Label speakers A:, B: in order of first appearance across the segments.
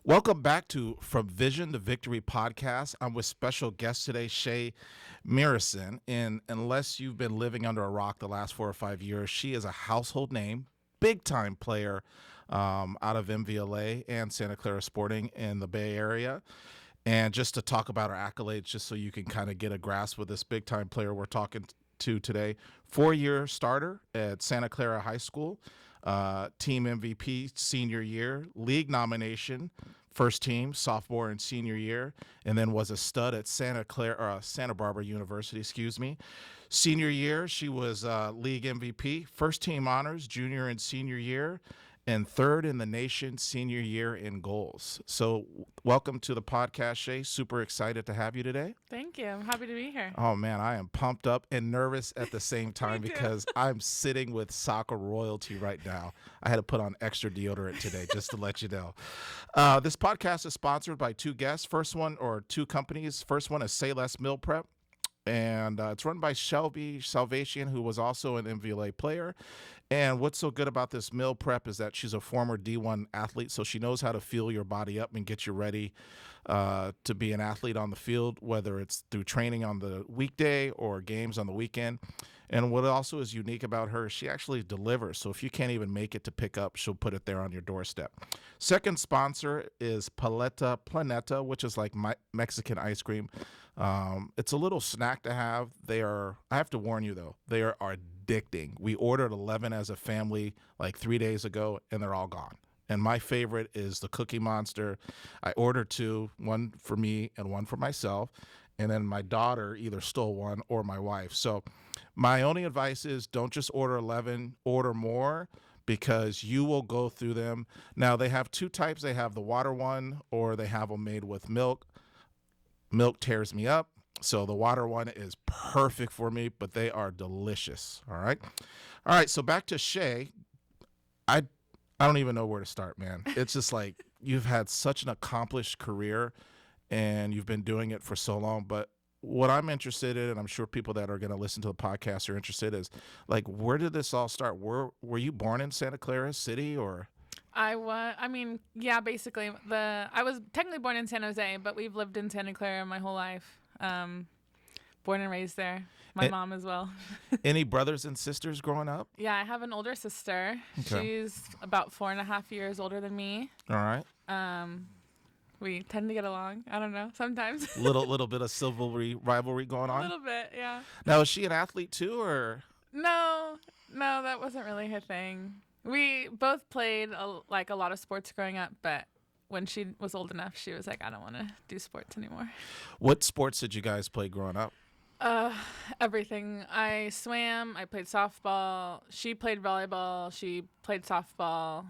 A: Welcome back to From Vision to Victory podcast. I'm with special guest today, Shae Mirison. And unless you've been living under a rock the last 4 or 5 years, she is a household name, big time player out of MVLA and Santa Clara Sporting in the Bay Area. And just to talk about her accolades, just so you can kind of get a grasp with this big time player we're talking to today. 4-year starter at Santa Clara High School, team MVP senior year, league nomination, first team sophomore and senior year, and then was a stud at Santa Barbara University, Senior year, she was league MVP, first team honors junior and senior year, and third in the nation senior year in goals. So welcome to the podcast, Shae. Super excited to have you today.
B: Thank you. I'm happy to be here.
A: Oh, man, I am pumped up and nervous at the same time because I'm sitting with soccer royalty right now. I had to put on extra deodorant today just to let you know. This podcast is sponsored by two guests. Two companies. First one is Say Less Meal Prep. And it's run by Shelby Salvation, who was also an MVLA player. And what's so good about this meal prep is that she's a former D1 athlete, so she knows how to fuel your body up and get you ready to be an athlete on the field, whether it's through training on the weekday or games on the weekend. And what also is unique about her is she actually delivers. So if you can't even make it to pick up, she'll put it there on your doorstep. Second sponsor is Planeta, which is like Mexican ice cream. It's a little snack to have. I have to warn you though, they are addicting. We ordered 11 as a family like 3 days ago and they're all gone. And my favorite is the Cookie Monster. I ordered two, one for me and one for myself. And then my daughter either stole one or my wife. So my only advice is don't just order 11, order more, because you will go through them. Now, they have two types. They have the water one, or they have them made with milk. Milk tears me up. So the water one is perfect for me, but they are delicious. All right. So back to Shae. I don't even know where to start, man. It's just like you've had such an accomplished career and you've been doing it for so long. But what I'm interested in, and I'm sure people that are going to listen to the podcast are interested, is like, where did this all start? Were you born in Santa Clara City or?
B: Basically. I was technically born in San Jose, but we've lived in Santa Clara my whole life. Born and raised there. My mom as well.
A: Any brothers and sisters growing up?
B: Yeah, I have an older sister. Okay. She's about 4.5 years older than me.
A: All right.
B: We tend to get along. I don't know, sometimes.
A: little bit of rivalry going on?
B: A little bit, yeah.
A: Now, is she an athlete too, or?
B: No, that wasn't really her thing. We both played a lot of sports growing up, but when she was old enough, she was like, I don't want to do sports anymore.
A: What sports did you guys play growing up?
B: Everything. I swam. I played softball. She played volleyball. She played softball.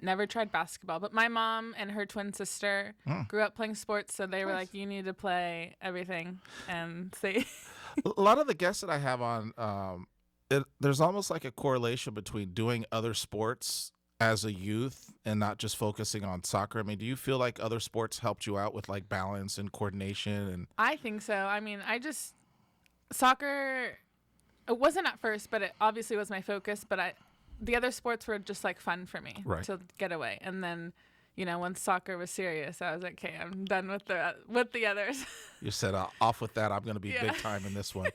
B: Never tried basketball. But my mom and her twin sister grew up playing sports, so they were like, you need to play everything. And
A: a lot of the guests that I have on, there's almost like a correlation between doing other sports as a youth and not just focusing on soccer. I mean, do you feel like other sports helped you out with like balance and coordination? And
B: I think so. I mean, soccer, it wasn't at first, but it obviously was my focus. But the other sports were just like fun for me to get away. And then, once soccer was serious, I was like, okay, I'm done with the others.
A: You said, off with that. I'm going to be big time in this one.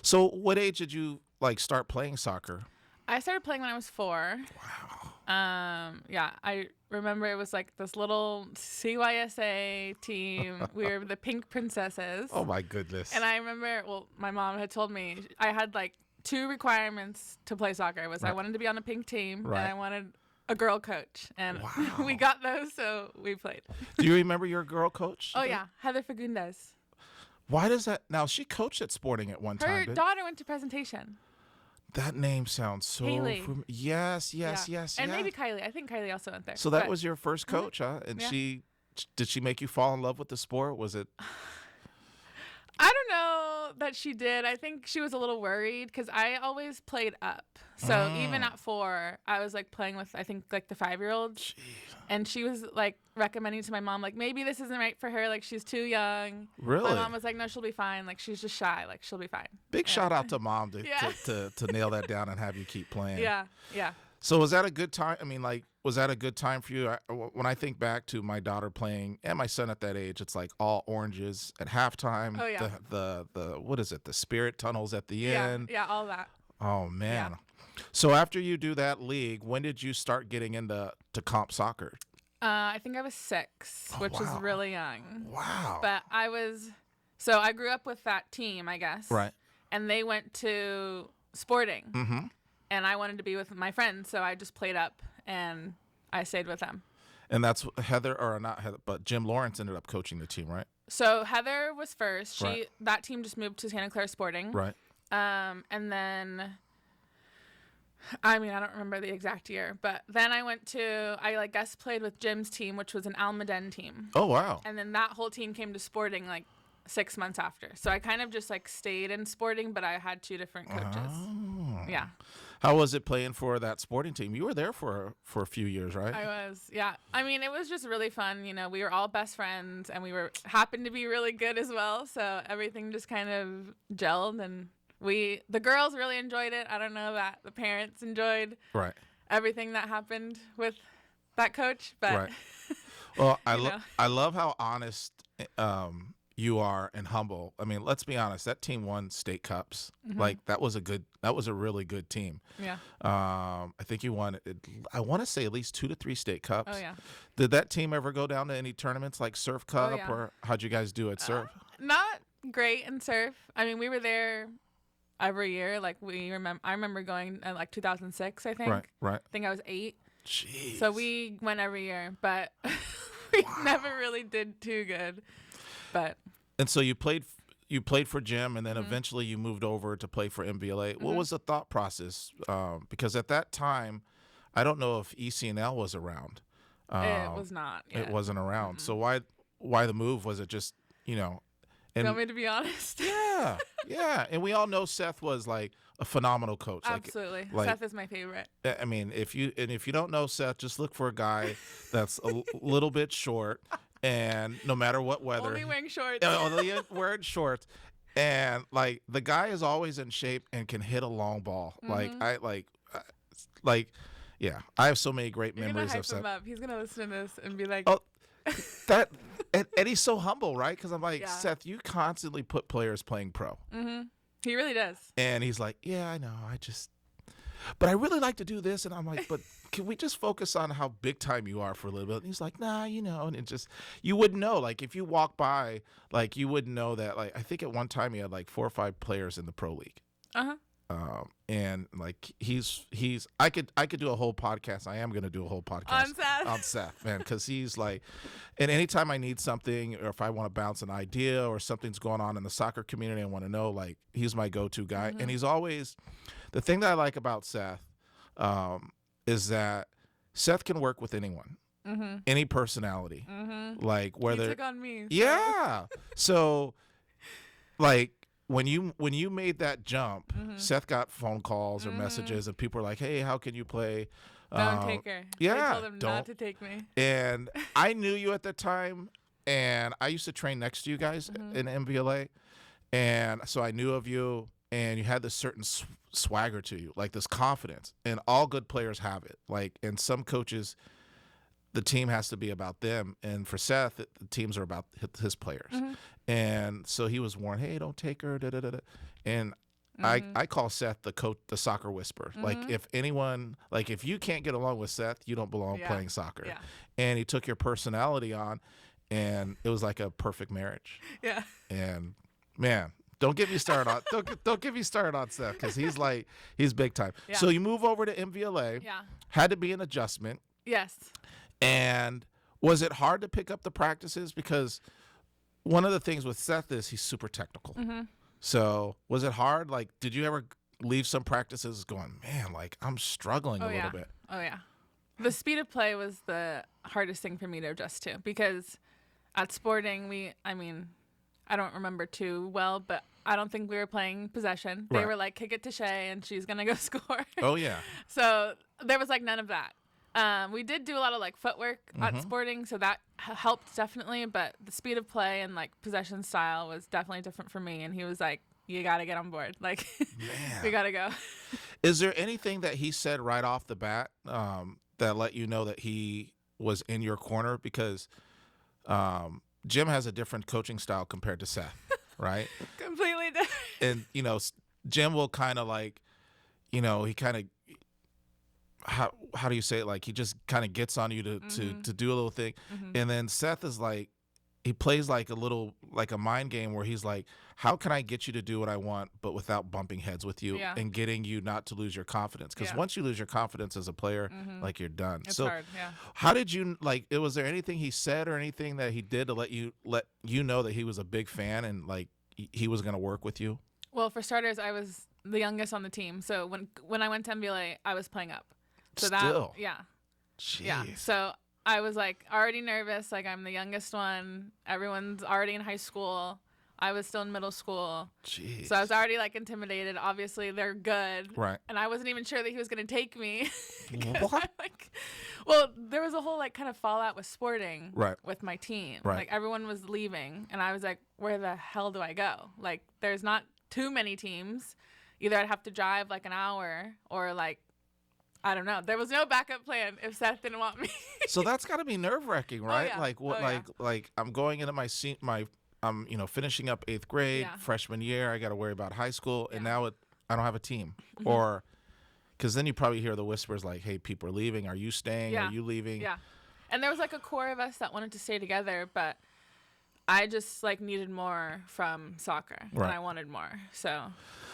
A: So what age did you start playing soccer?
B: I started playing when I was 4.
A: Wow.
B: I remember it was like this little CYSA team. We were the Pink Princesses.
A: Oh my goodness.
B: And I remember, my mom had told me I had like 2 requirements to play soccer. I wanted to be on a pink team and I wanted a girl coach. And we got those, so we played.
A: Do you remember your girl coach?
B: Oh yeah, Heather Fagundes.
A: Why does that? Now, she coached at Sporting at one time.
B: Her daughter went to presentation.
A: That name sounds so
B: Haley.
A: Yes.
B: And maybe Kylie. I think Kylie also went there.
A: So that was your first coach, huh? And did she make you fall in love with the sport? Was it?
B: I don't know that she did. I think she was a little worried because I always played up. So even at 4, I was like playing with, I think, like the 5-year-olds. And she was like recommending to my mom, like, maybe this isn't right for her. Like, she's too young.
A: Really?
B: My mom was like, no, she'll be fine. Like, she's just shy. Like, she'll be fine.
A: Big shout out to mom to nail that down and have you keep playing.
B: Yeah.
A: So was that a good time? I mean, like, was that a good time for you? When I think back to my daughter playing and my son at that age, it's like all oranges at halftime.
B: Oh, yeah.
A: The what is it? The spirit tunnels at the
B: Yeah,
A: end.
B: yeah, all that.
A: Oh
B: Yeah.
A: man. So after you do that league, when did you start getting into comp soccer?
B: I think I was 6,
A: Oh,
B: which is
A: wow.
B: really young.
A: Wow.
B: But so I grew up with that team, I guess.
A: Right.
B: And they went to sporting.
A: Mm-hmm.
B: And I wanted to be with my friends, so I just played up and I stayed with them.
A: And that's Heather, or not Heather, but Jim Lawrence ended up coaching the team, right?
B: So Heather was first.
A: Right.
B: That team just moved to Santa Clara Sporting.
A: Right.
B: And then I don't remember the exact year, but then I like guest played with Jim's team, which was an Almaden team.
A: Oh wow.
B: And then that whole team came to sporting like 6 months after. So I kind of just like stayed in sporting, but I had 2 different coaches.
A: Oh.
B: Yeah.
A: How was it playing for that sporting team? You were there for a few years, right?
B: I was, yeah. It was just really fun. We were all best friends, and we happened to be really good as well. So everything just kind of gelled, and the girls really enjoyed it. I don't know that the parents enjoyed
A: Right.
B: everything that happened with that coach, but
A: Right. Well,
B: know.
A: I love how honest you are and humble. I mean, let's be honest. That team won state cups.
B: Mm-hmm.
A: Like that was a really good team.
B: yeah.
A: I think you won. I want to say at least 2 to 3 state cups.
B: Oh yeah.
A: Did that team ever go down to any tournaments like Surf Cup,
B: yeah.
A: or how'd you guys do at Surf?
B: Not great in surf. We were there every year. Like I remember going in like 2006. I think.
A: Right.
B: I think I was 8.
A: Jeez.
B: So we went every year, but we never really did too good. But
A: And so you played for Jim, and then eventually you moved over to play for MVLA. What was the thought process? Because at that time, I don't know if ECNL was around.
B: it was not.
A: It
B: Yet.
A: wasn't around. So why the move? Was it just And
B: You want me to be honest?
A: yeah. And we all know Seth was like a phenomenal coach.
B: Absolutely.
A: Like,
B: Seth is my favorite.
A: I mean, if you don't know Seth, just look for a guy that's a little bit short, and no matter what weather,
B: Only wearing shorts.
A: only wearing shorts, and like the guy is always in shape and can hit a long ball. Yeah, I have so many great
B: You're gonna
A: memories
B: hype
A: of Seth.
B: him up. He's gonna listen to this and be like,
A: Oh, that and he's so humble, right? Because I'm like,
B: Yeah.
A: Seth, you constantly put players playing pro,
B: he really does.
A: and he's like, yeah, I know, but I really like to do this, and I'm like, but can we just focus on how big time you are for a little bit? And he's like, nah, and it just, you wouldn't know, like if you walk by, like you wouldn't know that, like I think at one time he had like 4 or 5 players in the pro league. And like I could do a whole podcast. I am gonna do a whole podcast
B: On Seth.
A: man, because he's like, and anytime I need something, or if I want to bounce an idea, or something's going on in the soccer community, I want to know, like he's my go-to guy. And he's always, the thing that I like about Seth is that Seth can work with anyone, any personality, like whether
B: He took on me. So.
A: yeah. So, like when you made that jump, Seth got phone calls or messages, and people were like, "Hey, how can you play?"
B: Don't take her.
A: Yeah,
B: I told him not to take me.
A: And I knew you at the time, and I used to train next to you guys in MVLA, and so I knew of you, and you had this certain swagger to you, like this confidence, and all good players have it. Like, and some coaches, the team has to be about them, and for Seth, the teams are about his players. And so he was warned, hey, don't take her, and I call Seth the coach, the soccer whisperer. Like if anyone, like if you can't get along with Seth, you don't belong playing soccer.
B: Yeah.
A: And he took your personality on, and it was like a perfect marriage.
B: Yeah.
A: And man, don't get me started on don't get me started on Seth, because he's big time.
B: Yeah.
A: So you move over to MVLA.
B: Yeah.
A: Had to be an adjustment.
B: Yes.
A: And was it hard to pick up the practices? Because one of the things with Seth is he's super technical. So was it hard? Like, did you ever leave some practices going, man, like I'm struggling a little bit?
B: Oh yeah. The speed of play was the hardest thing for me to adjust to, because at sporting I don't remember too well, but I don't think we were playing possession. They
A: Right.
B: were like, kick it to Shae and she's gonna go score.
A: Oh yeah.
B: So there was like none of that. We did do a lot of like footwork at sporting, so that helped definitely. But the speed of play and like possession style was definitely different for me. And he was like, "You got to get on board. Like,
A: Man.
B: we got to go."
A: Is there anything that he said right off the bat that let you know that he was in your corner? Because Jim has a different coaching style compared to Seth, right?
B: Completely different.
A: And Jim will kind of like, he kind of, how do you say it? Like he just kind of gets on you to do a little thing, and then Seth is like, he plays like a mind game where he's like, how can I get you to do what I want, but without bumping heads with you and getting you not to lose your confidence? Because once you lose your confidence as a player, like you're done.
B: It's
A: so
B: hard, yeah.
A: how did you was there anything he said or anything that he did to let you know that he was a big fan and like he was going to work with you?
B: Well, for starters, I was the youngest on the team. So when I went to MBLA, I was playing up. So
A: Still?
B: Jeez.
A: Yeah.
B: So I was like already nervous. Like I'm the youngest one. Everyone's already in high school. I was still in middle school.
A: Jeez.
B: So I was already like intimidated. Obviously they're good.
A: Right.
B: And I wasn't even sure that he was going to take me.
A: What?
B: Well, there was a whole like kind of fallout with sporting with my team.
A: Right.
B: Like everyone was leaving and I was like, where the hell do I go? Like there's not too many teams. Either I'd have to drive like an hour or like, I don't know. There was no backup plan if Seth didn't want me.
A: So that's got to be nerve-wracking, right?
B: Yeah.
A: Like what? Like I'm going into I'm finishing up 8th grade, freshman year. I got to worry about high school, and now I don't have a team, or because then you probably hear the whispers like, "Hey, people are leaving. Are you staying? Are you leaving?"
B: Yeah, and there was like a core of us that wanted to stay together, but I just like needed more from soccer, and I wanted more. So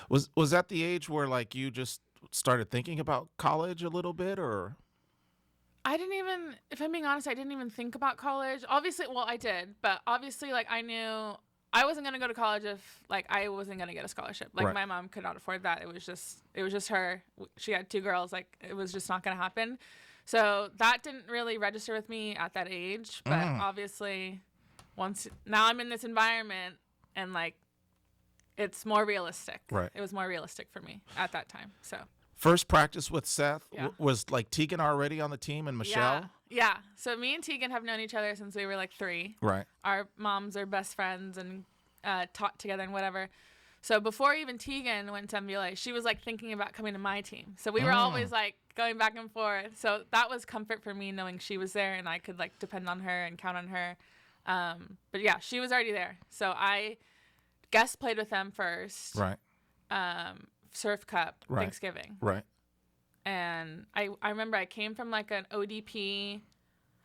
A: was that the age where like you just started thinking about college a little bit, or?
B: I didn't even, if I'm being honest, I didn't even think about college. Obviously, well, I did, but obviously, like, I knew I wasn't going to go to college if, like, I wasn't going to get a scholarship. Like, my mom could not afford that. It was just her. She had 2 girls. Like, it was just not going to happen. So that didn't really register with me at that age. But obviously, now I'm in this environment and, like, it's more realistic.
A: Right.
B: It was more realistic for me at that time, so.
A: First practice with Seth was like Tegan already on the team and Michelle?
B: Yeah. So me and Tegan have known each other since we were like 3.
A: Right.
B: Our moms are best friends and taught together and whatever. So before even Tegan went to MBLA, she was like thinking about coming to my team. So we were always like going back and forth. So that was comfort for me knowing she was there and I could like depend on her and count on her. But yeah, she was already there. So I guest played with them first.
A: Right.
B: Surf Cup, Thanksgiving.
A: Right.
B: And I remember I came from like an ODP.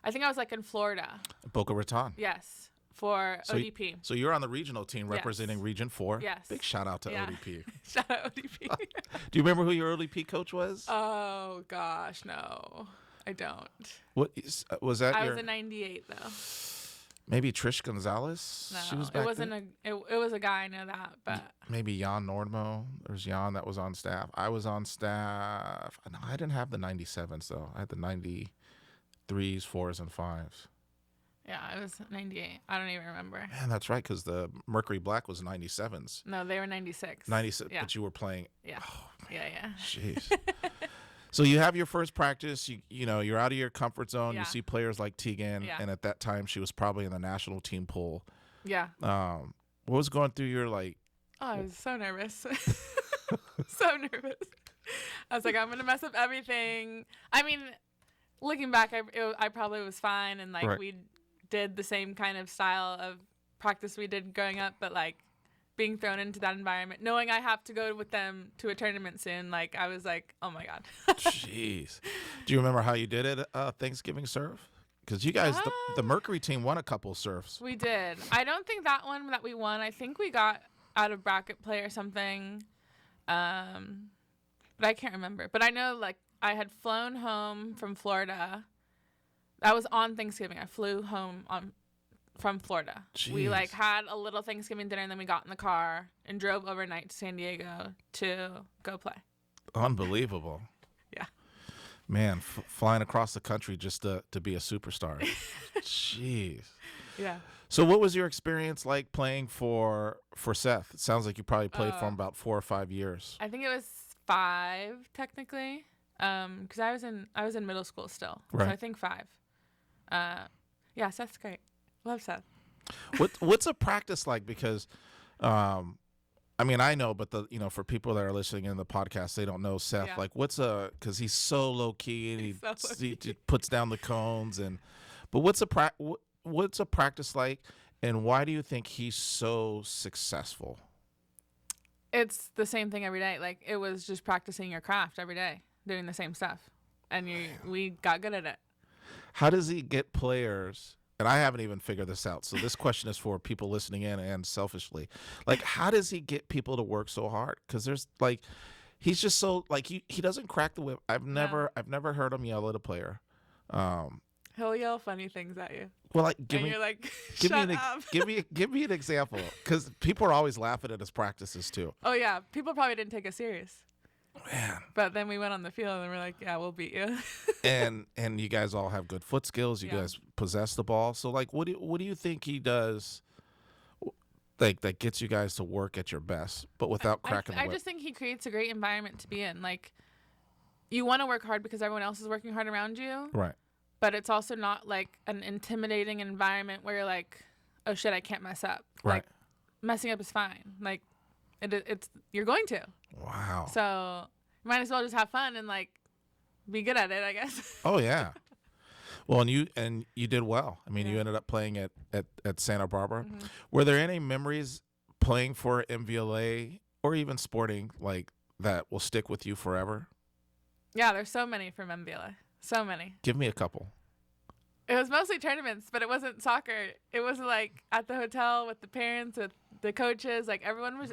B: I think I was like in Florida.
A: Boca Raton.
B: Yes, for ODP.
A: So you're on the regional team representing Region 4.
B: Yes.
A: Big shout out to ODP.
B: Shout out ODP.
A: Do you remember who your ODP coach was?
B: Oh, gosh, no. I don't.
A: What was that?
B: I was a 98, though.
A: Maybe Trish Gonzalez.
B: No,
A: she was back
B: it wasn't
A: then?
B: it was a guy. I know that, but
A: maybe Jan Nordmo. There's Jan that was on staff. I was on staff. No, I didn't have the 97s though. I had the 93s, 4s, and 5s.
B: Yeah, I was 98. I don't even remember.
A: Man, that's right, because the Mercury Black was 97s.
B: No, they were 96.
A: 96, but you were playing.
B: Yeah.
A: Oh,
B: yeah.
A: Jeez. So you have your first practice, you're out of your comfort zone.
B: Yeah.
A: You see players like Tegan, and at that time she was probably in the national team pool.
B: Yeah.
A: What was going through your like?
B: Oh, I was so nervous. So nervous. I was like, I'm going to mess up everything. I mean, looking back, I probably was fine. And like we did the same kind of style of practice we did growing up. But like being thrown into that environment, knowing I have to go with them to a tournament soon, like I was like, oh my God.
A: Jeez. Do you remember how you did it Thanksgiving serve? Because you guys, the Mercury team won a couple serves.
B: We did. I don't think that one that we won. I think we got out of bracket play or something. But I can't remember. But I know like I had flown home from Florida. That was on Thanksgiving. I flew home from Florida.
A: Jeez.
B: We like had a little Thanksgiving dinner and then we got in the car and drove overnight to San Diego to go play.
A: Unbelievable.
B: Yeah.
A: Man, flying across the country just to be a superstar. Jeez.
B: Yeah.
A: So what was your experience like playing for Seth? It sounds like you probably played for him about 4 or 5 years.
B: I think it was 5 technically. Because I was in middle school still.
A: Right.
B: So I think 5. Yeah, Seth's great. Love Seth.
A: What's a practice like? Because I mean, I know, but for people that are listening in the podcast, they don't know Seth.
B: Yeah.
A: Like, because he's so low key and
B: He's so
A: he
B: low-key.
A: puts down the cones but what's a practice like, and why do you think he's so successful?
B: It's the same thing every day. Like, it was just practicing your craft every day, doing the same stuff, and we got good at it.
A: How does he get players? And I haven't even figured this out. So this question is for people listening in and selfishly. Like, how does he get people to work so hard? Because there's like, he's just so like he doesn't crack the whip. I've
B: No.
A: never heard him yell at a player. Um,
B: He'll yell funny things at you,
A: well, like
B: and you're like,
A: give me
B: shut
A: an
B: up.
A: give me an example, because people are always laughing at his practices too.
B: Oh yeah, people probably didn't take us serious.
A: Man,
B: But then we went on the field and we're like, yeah, we'll beat you.
A: and you guys all have good foot skills. You
B: Yeah.
A: guys possess the ball. So like, what do you think he does? Like, that gets you guys to work at your best, but without cracking the
B: I
A: whip.
B: just think he creates a great environment to be in. Like, you want to work hard because everyone else is working hard around you,
A: Right.
B: but it's also not like an intimidating environment where you're like, oh shit, I can't mess up.
A: Right.
B: Like, messing up is fine. Like, it's you're going to.
A: Wow.
B: So you might as well just have fun and like be good at it, I guess.
A: Oh yeah. Well, and you did well. I mean, you
B: Yeah.
A: ended up playing at Santa Barbara.
B: Mhm.
A: Were there any memories playing for MVLA or even Sporting like that will stick with you forever?
B: Yeah, there's so many from MBLA. So many.
A: Give me a couple.
B: It was mostly tournaments, but it wasn't soccer. It was like at the hotel with the parents, with the coaches. Like everyone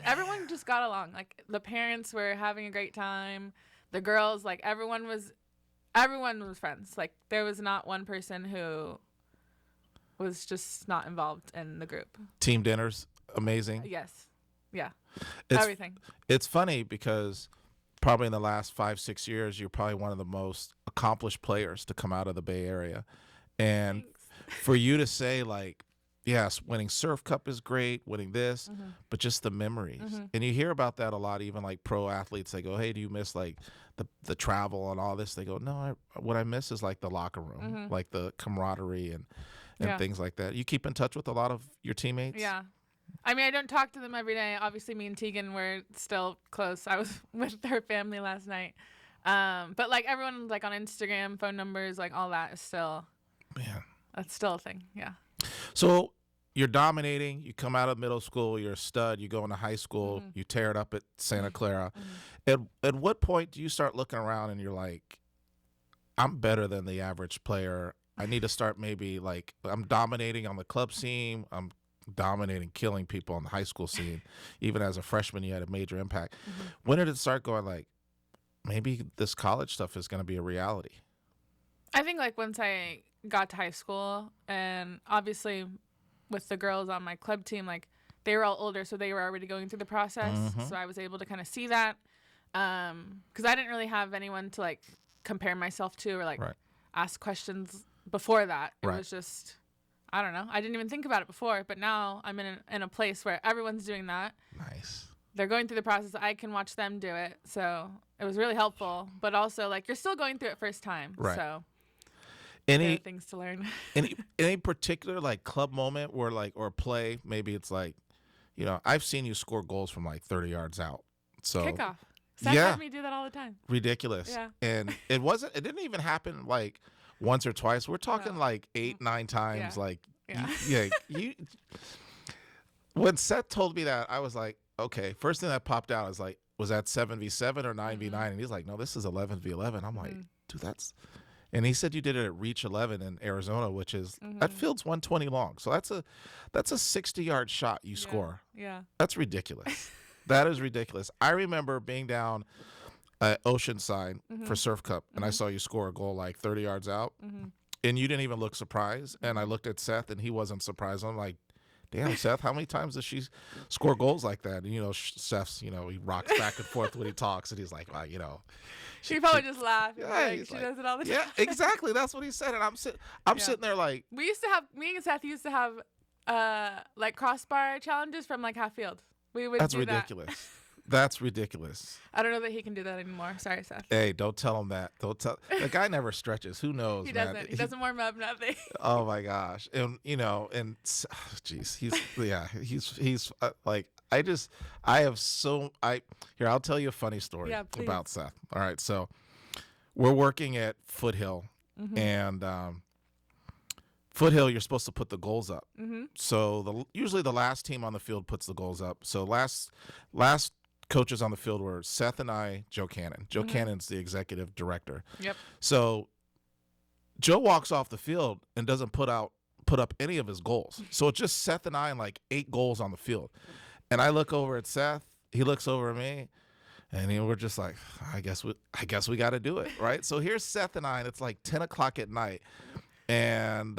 B: just got along. Like the parents were having a great time. The girls, like everyone was friends. Like there was not one person who was just not involved in the group.
A: Team dinners, amazing.
B: Yes. Yeah.
A: It's
B: Everything.
A: it's funny because probably in the last 5-6 years, you're probably one of the most accomplished players to come out of the Bay Area. And
B: Thanks.
A: for you to say like, yes, winning Surf Cup is great, winning this, but just the memories. And you hear about that a lot, even like pro athletes. They go, hey, do you miss like the travel and all this? They go, no, what I miss is like the locker room, like the camaraderie and
B: Yeah.
A: things like that. You keep in touch with a lot of your teammates?
B: Yeah. I mean, I don't talk to them every day. Obviously, me and Tegan were still close. I was with her family last night. But like everyone like on Instagram, phone numbers, like all that is still,
A: Man.
B: that's still a thing. Yeah.
A: So you're dominating. You come out of middle school. You're a stud. You go into high school. You tear it up at Santa Clara. At what point do you start looking around and you're like, I'm better than the average player. I need to start maybe like I'm dominating on the club scene. I'm dominating, killing people on the high school scene. Even as a freshman, you had a major impact. When did it start going like, maybe this college stuff is going to be a reality?
B: I think like once I got to high school, and obviously with the girls on my club team, like they were all older, so they were already going through the process. So I was able to kind of see that. Because I didn't really have anyone to like compare myself to or like
A: Right.
B: ask questions before that. It
A: Right.
B: was just, I don't know. I didn't even think about it before, but now I'm in a place where everyone's doing that.
A: Nice.
B: They're going through the process. I can watch them do it. So it was really helpful. But also, like, you're still going through it first time.
A: Right.
B: So there are
A: Any
B: things to learn.
A: any particular like club moment where like or play, maybe it's like, I've seen you score goals from like 30 yards out. So
B: Kickoff. Seth
A: Yeah.
B: had me do that all the time.
A: ridiculous.
B: Yeah.
A: And it didn't even happen like once or twice. We're talking
B: No.
A: like 8-9 times.
B: Yeah.
A: Like
B: Yeah.
A: you when Seth told me that, I was like, okay. First thing that popped out is like, was that 7v7 or 9v9? And he's like, no, this is 11v11. I'm like, dude, that's. And he said you did it at Reach 11 in Arizona, which is that field's 120 long. So that's a 60-yard shot you score.
B: Yeah.
A: That's ridiculous. That is ridiculous. I remember being down at Oceanside for Surf Cup, and I saw you score a goal like 30 yards out, and you didn't even look surprised. And I looked at Seth, and he wasn't surprised. I'm like, damn, Seth, how many times does she score goals like that? And, Seth's, he rocks back and forth when he talks, and he's like, well,
B: She probably just laughed.
A: Yeah,
B: Like,
A: he's
B: she
A: like-
B: does it all the time.
A: yeah, exactly. That's what he said. And I'm sitting there like,
B: We used to have, me and Seth used to have, like crossbar challenges from like half field. We would
A: that's
B: do that.
A: ridiculous. That's ridiculous.
B: I don't know that he can do that anymore. Sorry, Seth.
A: Hey, don't tell him that. Don't tell. The guy never stretches. Who knows,
B: He
A: man?
B: doesn't. He doesn't warm up, nothing.
A: Oh my gosh. And jeez, he's like, I have so I here. I'll tell you a funny story
B: Yeah, please.
A: about Seth. All right, so we're working at Foothill, and Foothill, you're supposed to put the goals up. So usually the last team on the field puts the goals up. So last coaches on the field were Seth and I, Joe Cannon. Joe Cannon's the executive director.
B: Yep.
A: So Joe walks off the field and doesn't put up any of his goals. So it's just Seth and I and like 8 goals on the field. And I look over at Seth, he looks over at me, and we're just like, I guess we got to do it, right? So here's Seth and I, and it's like 10 o'clock at night, and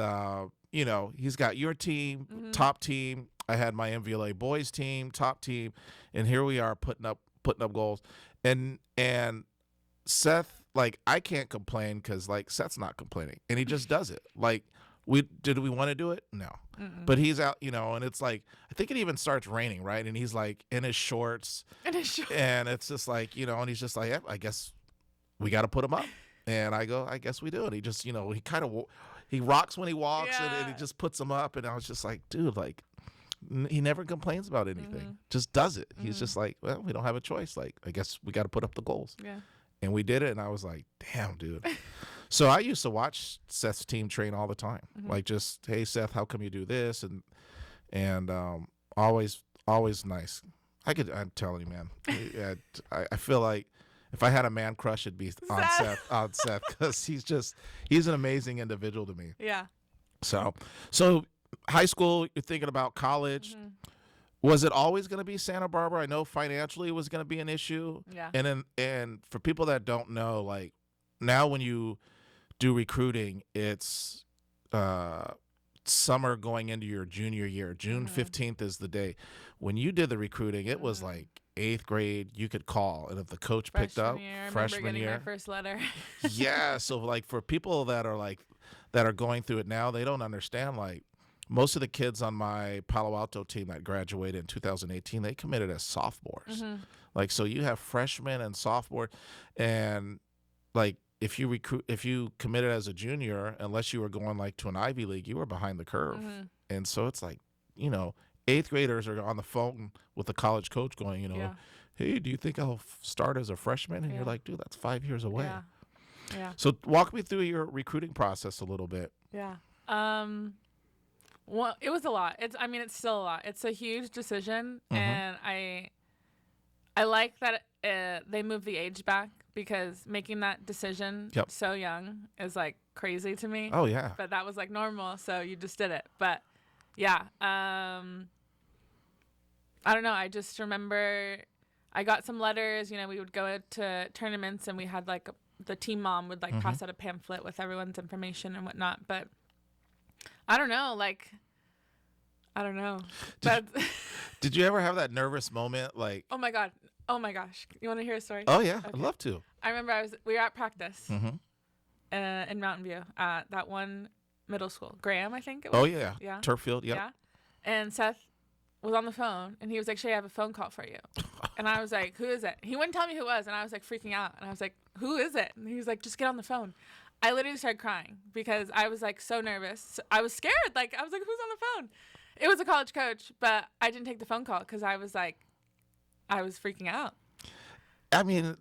A: he's got your team, top team. I had my MVLA boys team, top team, and here we are putting up goals, and Seth, like, I can't complain because like Seth's not complaining, and he just does it. Like, we want to do it? No. But he's out, and it's like, I think it even starts raining, right? And he's like in his shorts. And it's just like, and he's just like, yeah, I guess we got to put him up. And I go, I guess we do. And he just, he kind of, he rocks when he walks, and he just puts them up. And I was just like, dude, like, he never complains about anything. Just does it. He's just like, well, we don't have a choice. Like, I guess we got to put up the goals.
B: Yeah.
A: And we did it, and I was like, damn, dude. So I used to watch Seth's team train all the time. Like, just, hey, Seth, how come you do this? And always nice. I'm telling you, man. I feel like if I had a man crush, it'd be on Seth, because he's an amazing individual to me.
B: Yeah.
A: So high school, you're thinking about college. Was it always going to be Santa Barbara? I know financially it was going to be an issue.
B: Yeah.
A: And for people that don't know, like, now when you do recruiting, it's summer going into your junior year. June 15th is the day. When you did the recruiting, it was like 8th grade. You could call, and if the coach picked up, freshman year.
B: My first letter.
A: Yeah. So like for people that are going through it now, they don't understand, like, most of the kids on my Palo Alto team that graduated in 2018, they committed as sophomores. Like, so you have freshmen and sophomore, and like if you committed as a junior, unless you were going like to an Ivy League, you were behind the curve. And so it's like, 8th graders are on the phone with the college coach going, hey, do you think I'll start as a freshman? And you're like, dude, that's 5 years away.
B: Yeah.
A: So walk me through your recruiting process a little bit.
B: Yeah. Well, it was a lot. It's still a lot. It's a huge decision, and I like that they moved the age back, because making that decision so young is like crazy to me.
A: Oh yeah.
B: But that was like normal, so you just did it. But yeah, I don't know. I just remember I got some letters. We would go to tournaments, and we had like the team mom would like pass out a pamphlet with everyone's information and whatnot. But I don't know. Like, I don't know.
A: Did you ever have that nervous moment? Like,
B: oh my God. Oh my gosh. You want to hear a story?
A: Oh yeah,
B: Okay.
A: I'd love to.
B: I remember we were at practice in Mountain View at that one middle school, Graham, I think it was.
A: Oh yeah. Yeah. Turf field. Yep.
B: Yeah. And Seth was on the phone, and he was like, Shae, I have a phone call for you. And I was like, who is it? He wouldn't tell me who it was, and I was like freaking out. And I was like, who is it? And he was like, just get on the phone. I literally started crying because I was like so nervous. I was scared. Like, I was like, who's on the phone? It was a college coach, but I didn't take the phone call because I was freaking out.
A: I mean,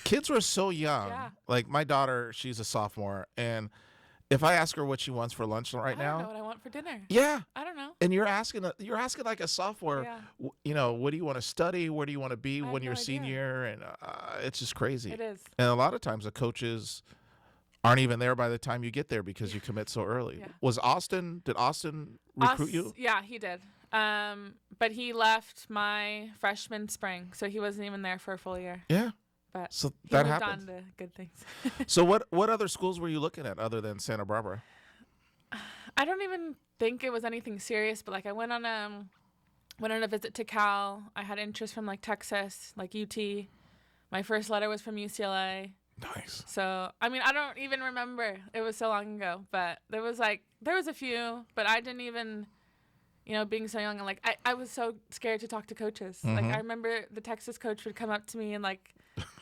A: kids were so young. Yeah. Like my daughter, she's a sophomore, and if I ask her what she wants for lunch right now,
B: I don't know what I want for dinner.
A: Yeah.
B: I don't know.
A: And you're asking like a sophomore, what do you want to study? Where do you want to be when you're a senior? And it's just crazy.
B: It is.
A: And a lot of times the coaches aren't even there by the time you get there because you commit so early. Yeah. Did Austin recruit you?
B: Yeah, he did. But he left my freshman spring, so he wasn't even there for a full year.
A: Yeah.
B: But
A: so
B: he
A: that
B: moved
A: happens.
B: on to good things.
A: So what other schools were you looking at other than Santa Barbara?
B: I don't even think it was anything serious, but like I went on a visit to Cal. I had interest from like Texas, like UT. My first letter was from UCLA.
A: Nice.
B: So, I mean, I don't even remember. It was so long ago, but there was a few, but I didn't even, being so young, and like I was so scared to talk to coaches. Like I remember the Texas coach would come up to me and like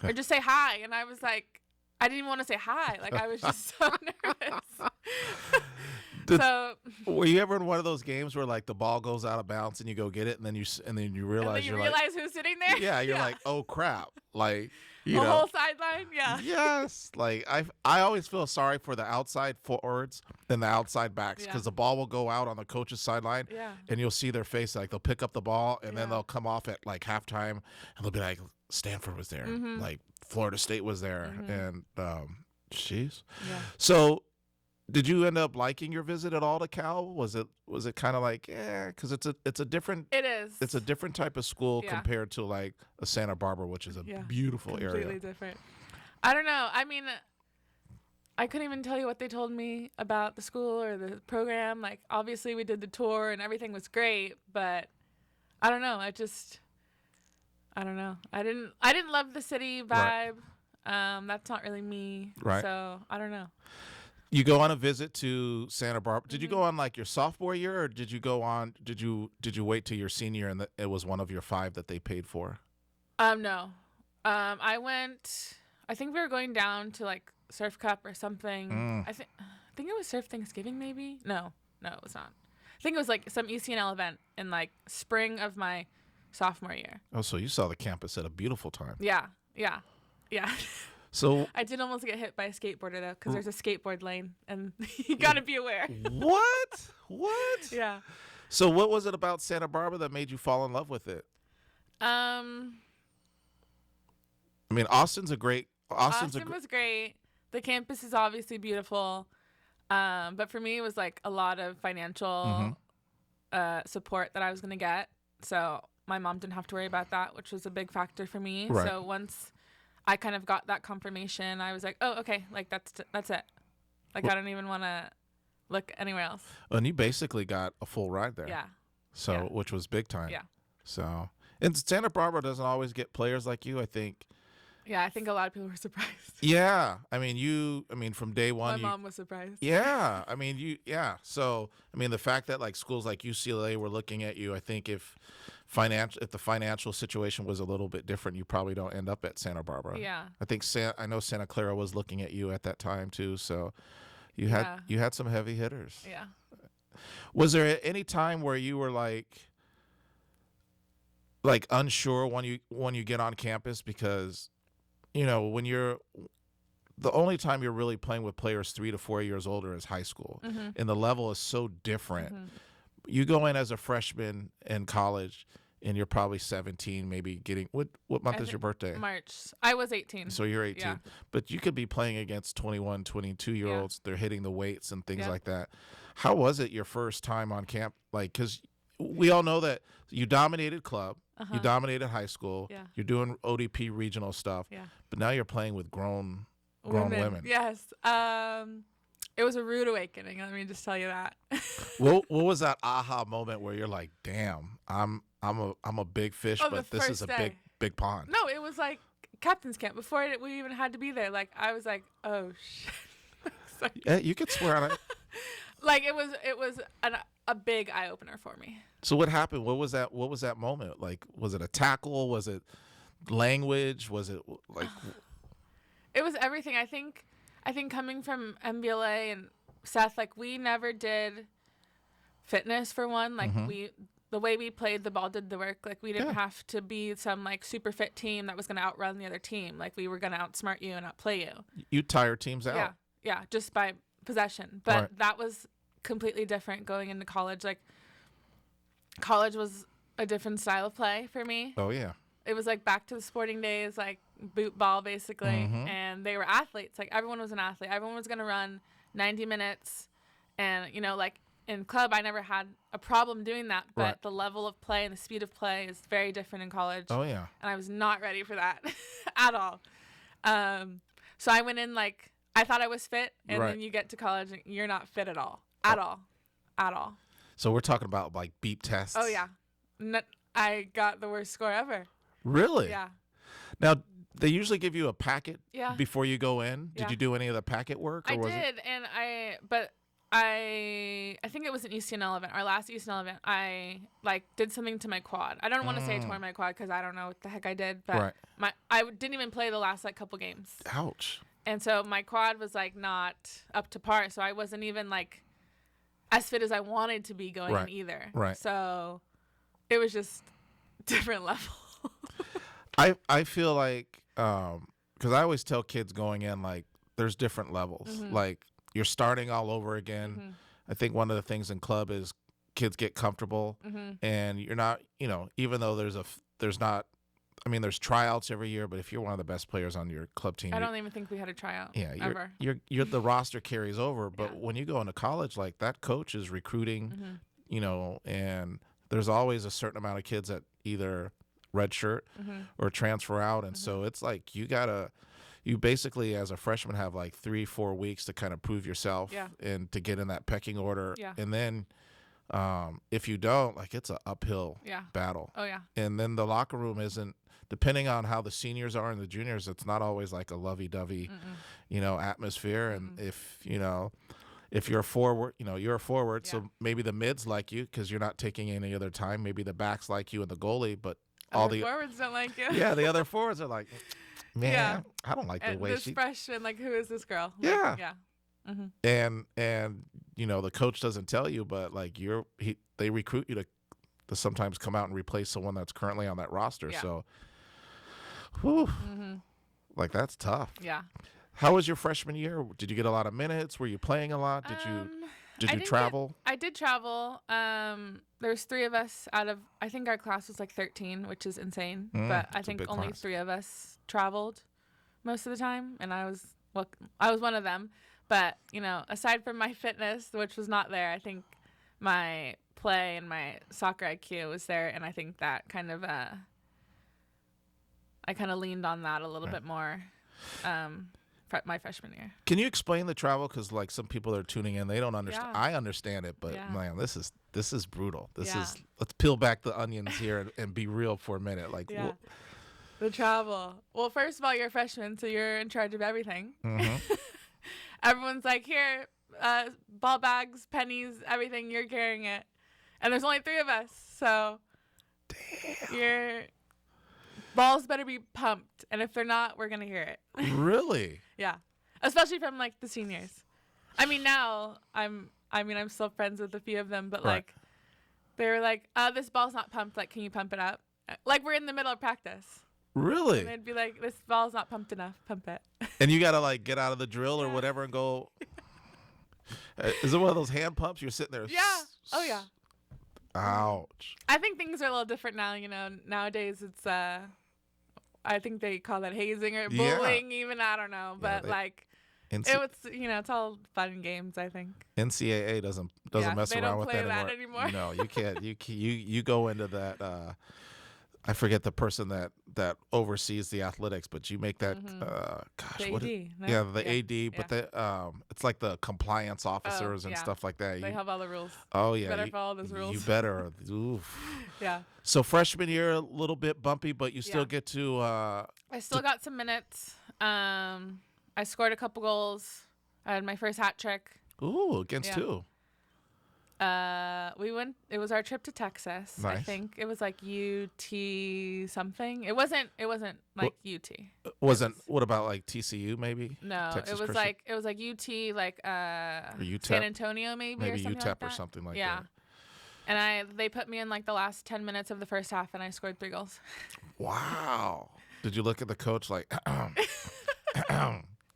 B: or just say hi, and I was like, I didn't even want to say hi. Like I was just so nervous. So
A: Were you ever in one of those games where like the ball goes out of bounds and you go get it and then you realize
B: and then you
A: you're
B: realize who's sitting there.
A: like yeah you're like oh crap like you
B: The
A: know
B: whole sideline. Yeah.
A: yes like I always feel sorry for the outside forwards than the outside backs because
B: Yeah.
A: the ball will go out on the coach's sideline
B: Yeah.
A: and you'll see their face like they'll pick up the ball and then
B: Yeah.
A: they'll come off at like halftime and they'll be like Stanford was there like Florida State was there and jeez
B: Yeah.
A: so. Did you end up liking your visit at all to Cal? Was it kind of like because it's a different
B: It is.
A: it's a different type of school
B: Yeah.
A: compared to like a Santa Barbara, which is a beautiful
B: completely
A: area.
B: different. I don't know. I mean, I couldn't even tell you what they told me about the school or the program. Like, obviously, we did the tour and everything was great, but I don't know. I don't know. I didn't love the city vibe.
A: Right.
B: That's not really me.
A: Right.
B: So I don't know.
A: You go on a visit to Santa Barbara. Did you go on like your sophomore year, or did you go on? Did you wait till your senior and it was one of your 5 that they paid for?
B: No. I went. I think we were going down to like Surf Cup or something. I think it was Surf Thanksgiving, maybe. No, it was not. I think it was like some ECNL event in like spring of my sophomore year.
A: Oh, so you saw the campus at a beautiful time.
B: Yeah.
A: So
B: I did almost get hit by a skateboarder though, because there's a skateboard lane, and you gotta be aware.
A: what?
B: Yeah.
A: So what was it about Santa Barbara that made you fall in love with it? I mean, Austin
B: was great. The campus is obviously beautiful. But for me, it was like a lot of financial support that I was going to get. So my mom didn't have to worry about that, which was a big factor for me.
A: Right.
B: So once I kind of got that confirmation, I was like, oh, okay, like that's it. Like, I don't even want to look anywhere else.
A: And you basically got a full ride there.
B: Yeah.
A: So,
B: Yeah.
A: which was big time.
B: Yeah.
A: So, and Santa Barbara doesn't always get players like you, I think.
B: Yeah, I think a lot of people were surprised.
A: Yeah. I mean, from day one.
B: My mom was surprised.
A: Yeah. I mean, So, I mean, the fact that like schools like UCLA were looking at you, I think if the financial situation was a little bit different, you probably don't end up at Santa Barbara.
B: Yeah.
A: I think I know Santa Clara was looking at you at that time too. So you had some heavy hitters.
B: Yeah.
A: Was there any time where you were like unsure when you get on campus because when you're the only time you're really playing with players 3 to 4 years older is high school, and the level is so different. You go in as a freshman in college, and you're probably 17, maybe getting what month is your birthday?
B: March. I was 18.
A: So you're 18,
B: Yeah.
A: but you could be playing against 21, 22-year-olds. They're hitting the weights and things
B: Yeah.
A: like that. How was it your first time on camp? Like, because we all know that you dominated club, you dominated high school,
B: Yeah.
A: you're doing ODP regional stuff,
B: Yeah.
A: but now you're playing with grown women.
B: Yes. It was a rude awakening. Let me just tell you that.
A: What was that aha moment where you're like, damn, I'm a big fish,
B: Oh,
A: but
B: the
A: this is
B: first
A: a
B: day.
A: big pond.
B: No, it was like captain's camp before we even had to be there. Like, I was like, oh shit. Sorry.
A: Yeah, you could swear on it.
B: Like, it was a big eye opener for me.
A: So what happened? What was that moment? Like, was it a tackle? Was it language? Was it like?
B: It was everything. I think coming from MBLA and Seth, like, we never did fitness for one. Like, the way we played, the ball did the work. Like, we didn't have to be some like super fit team that was going to outrun the other team. Like, we were going to outsmart you and outplay you.
A: You tire teams out.
B: Yeah, just by possession. But
A: Right.
B: that was completely different going into college. Like, college was a different style of play for me.
A: Oh yeah.
B: It was like back to the sporting days, like boot ball basically. And they were athletes. Like, everyone was an athlete. Everyone was going to run 90 minutes. And, like in club, I never had a problem doing that. But
A: Right.
B: the level of play and the speed of play is very different in college.
A: Oh yeah.
B: And I was not ready for that at all. So I went in like, I thought I was fit. And
A: Right.
B: then you get to college and you're not fit at all. At all.
A: So we're talking about like beep tests.
B: Oh, yeah. I got the worst score ever.
A: Really?
B: Yeah.
A: Now they usually give you a packet
B: Yeah.
A: before you go in. Did
B: Yeah.
A: you do any of the packet work? Or
B: I
A: was
B: did, and I think it was an ECNL event, our last ECNL event. I like did something to my quad. I don't want to say I tore my quad because I don't know what the heck I did, but
A: Right.
B: I didn't even play the last like couple games,
A: Ouch.
B: and so my quad was like not up to par. So I wasn't even like as fit as I wanted to be going
A: Right.
B: in either.
A: Right.
B: So it was just different level.
A: I feel like because I always tell kids going in, like, there's different levels.
B: Mm-hmm.
A: Like, you're starting all over again.
B: Mm-hmm.
A: I think one of the things in club is kids get comfortable,
B: Mm-hmm.
A: and you're not, even though there's not, I mean, there's tryouts every year, but if you're one of the best players on your club team,
B: I don't even think we had a tryout.
A: yeah,
B: ever.
A: you're the roster carries over. But
B: Yeah.
A: when you go into college, like, that coach is recruiting,
B: Mm-hmm.
A: and there's always a certain amount of kids that either redshirt
B: Mm-hmm.
A: or transfer out, and so it's like you basically as a freshman have like 3-4 weeks to kind of prove yourself,
B: Yeah.
A: and to get in that pecking order,
B: Yeah.
A: and then if you don't, like, it's an uphill
B: Yeah.
A: battle.
B: Oh yeah.
A: And then the locker room isn't, depending on how the seniors are and the juniors, it's not always like a lovey-dovey, atmosphere. And if you're a forward, you're a forward,
B: Yeah.
A: so maybe the mids like you because you're not taking any other time. Maybe the backs like you and the goalie, but all
B: Other
A: the
B: forwards don't like you.
A: yeah, the other forwards are like, man,
B: Yeah.
A: I don't like the
B: And
A: way
B: this
A: she.
B: freshman, like, who is this girl?
A: Yeah.
B: Like, yeah. Mm-hmm.
A: And the coach doesn't tell you, but like they recruit you to sometimes come out and replace someone that's currently on that roster.
B: Yeah.
A: So, whew,
B: Mm-hmm.
A: like, that's tough.
B: Yeah.
A: How was your freshman year? Did you get a lot of minutes? Were you playing a lot? Did you
B: I didn't
A: travel?
B: I did travel. There's 3 of us out of, I think our class was like 13, which is insane. But I
A: it's a
B: think
A: big
B: only
A: class.
B: 3 of us traveled most of the time, and I was one of them. But aside from my fitness, which was not there, I think my play and my soccer IQ was there, and I think that kind of I kind of leaned on that a little bit more. My freshman year.
A: Can you explain the travel? Because like some people that are tuning in, they don't understand.
B: Yeah.
A: I understand it, but
B: Yeah.
A: man, this is brutal.
B: Yeah.
A: Let's peel back the onions here and be real for a minute. Like,
B: Yeah. The travel. Well, first of all, you're a freshman, so you're in charge of everything. Everyone's like, here, ball bags, pennies, everything, you're carrying it. And there's only 3 of us, so your balls better be pumped. And if they're not, we're going to hear it.
A: Really?
B: Yeah. Especially from, like, the seniors. I mean, now I'm still friends with a few of them, but,
A: Right.
B: like, they were like, this ball's not pumped. Like, can you pump it up? Like, we're in the middle of practice.
A: Really?
B: And they'd be like, this ball's not pumped enough. Pump it.
A: And you gotta like get out of the drill or
B: Yeah.
A: whatever and go. Is it one of those hand pumps? You're sitting there.
B: Yeah. Oh, yeah.
A: Ouch.
B: I think things are a little different now. Nowadays it's, I think they call that hazing or
A: Yeah.
B: bullying even. I don't know. But, like,
A: NC-
B: it was, it's all fun and games, I think.
A: NCAA doesn't
B: Yeah,
A: mess
B: they
A: around
B: don't
A: with
B: play
A: that
B: that
A: anymore.
B: anymore.
A: No, you can't. You go into that. I forget the person that oversees the athletics, but you make that. Gosh,
B: The
A: what?
B: AD, no?
A: Yeah, the
B: Yeah,
A: AD, but it's like the compliance officers and
B: yeah.
A: stuff like that.
B: They have all the rules.
A: Oh yeah,
B: better follow those rules.
A: You better. Oof.
B: Yeah.
A: So freshman year, a little bit bumpy, but you still
B: Yeah.
A: get to.
B: I still got some minutes. I scored a couple goals. I had my first hat trick.
A: Against
B: Yeah.
A: who?
B: We went. It was our trip to Texas. I
A: Nice.
B: think it was like UT something. It wasn't like UT.
A: Wasn't. What about like TCU maybe?
B: No,
A: Texas
B: it was
A: Christian?
B: like UT, like
A: UTEP?
B: San Antonio maybe or
A: Maybe
B: something
A: UTEP
B: like
A: or
B: that.
A: something like
B: yeah.
A: that.
B: And they put me in like the last 10 minutes of the first half, and I scored 3 goals.
A: Wow. Did you look at the coach like,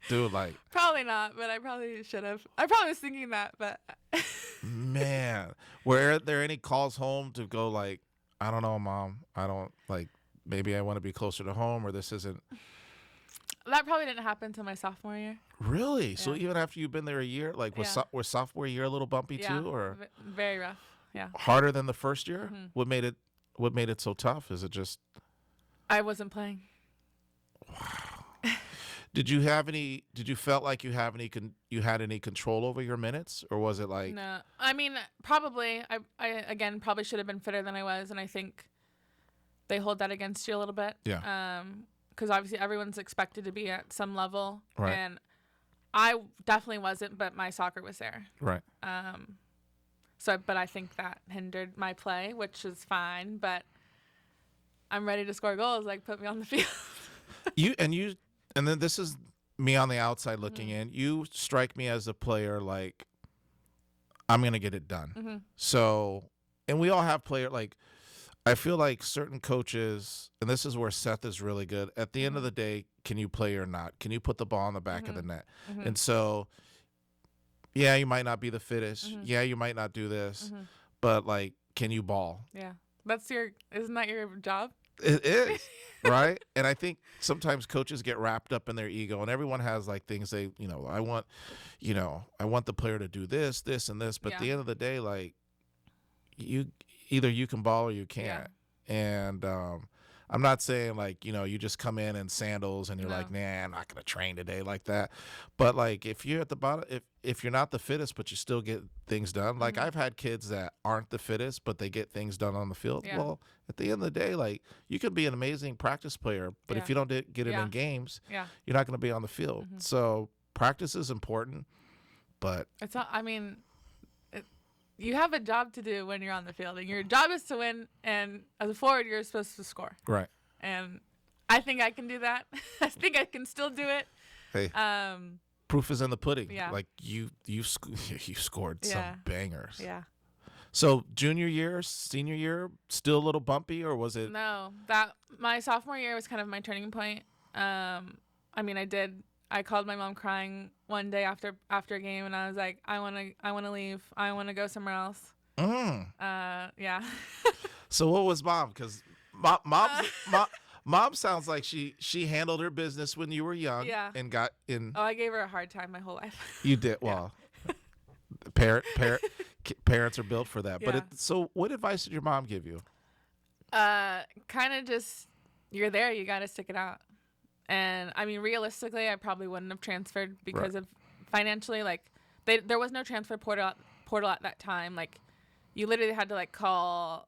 A: dude, like,
B: Probably not, but I probably should have. I probably was thinking that, but
A: man, were there any calls home to go like, I don't know, Mom, I don't like, maybe I want to be closer to home, or this isn't
B: that probably didn't happen until my sophomore year.
A: really? So
B: Yeah.
A: even after you've been there a year, like was
B: Yeah.
A: sophomore year a little bumpy
B: Yeah,
A: too, or
B: very rough. Yeah,
A: harder than the first year?
B: Mhm.
A: What made it so tough? Is it just?
B: I wasn't playing.
A: Did you felt like you had any control over your minutes, or was it like?
B: No, I mean probably. I again probably should have been fitter than I was, and I think they hold that against you a little bit.
A: Yeah.
B: Because obviously everyone's expected to be at some level,
A: Right.
B: and I definitely wasn't, but my soccer was there.
A: Right.
B: But I think that hindered my play, which is fine. But I'm ready to score goals. Like, put me on the field.
A: And then this is me on the outside looking
B: Mm-hmm.
A: in. You strike me as a player like I'm going to get it done.
B: Mm-hmm.
A: So, and we all have player like, I feel like certain coaches, and this is where Seth is really good. At the end of the day, can you play or not? Can you put the ball in the back of the net?
B: Mm-hmm.
A: And so, yeah, you might not be the fittest.
B: Mm-hmm.
A: Yeah, you might not do this,
B: Mm-hmm.
A: but like, can you ball?
B: Yeah. Isn't that your job?
A: It is, right? And I think sometimes coaches get wrapped up in their ego, and everyone has like things they, I want the player to do this, this, and this. But at the end of the day, like, either you can ball or you can't.
B: Yeah.
A: And I'm not saying like, you just come in sandals and you're like, nah, I'm not going to train today like that. But like, if you're at the bottom, if you're not the fittest, but you still get things done, like I've had kids that aren't the fittest, but they get things done on the field.
B: Yeah.
A: Well, at the end of the day, like you could be an amazing practice player, but if you don't get it in games, you're not going to be on the field. So practice is important, but
B: it's not, you have a job to do when you're on the field, and your job is to win. And as a forward, you're supposed to score.
A: Right.
B: And I think I can do that. I think I can still do it.
A: Hey, proof is in the pudding.
B: Yeah.
A: Like you scored some bangers.
B: Yeah. So
A: junior year, senior year, still a little bumpy, or was it?
B: No, my sophomore year was kind of my turning point. I called my mom crying one day after a game, and I was like, I want to leave. I want to go somewhere else. Yeah.
A: So what was mom? Because mom sounds like she handled her business when you were young.
B: Yeah.
A: And got in.
B: Oh, I gave her a hard time my whole life.
A: You did well. Parents are built for that.
B: Yeah.
A: But so what advice did your mom give you?
B: Kind of just, you're there, you got to stick it out. And I mean, realistically, I probably wouldn't have transferred because of financially, like there was no transfer portal at that time. Like you literally had to like call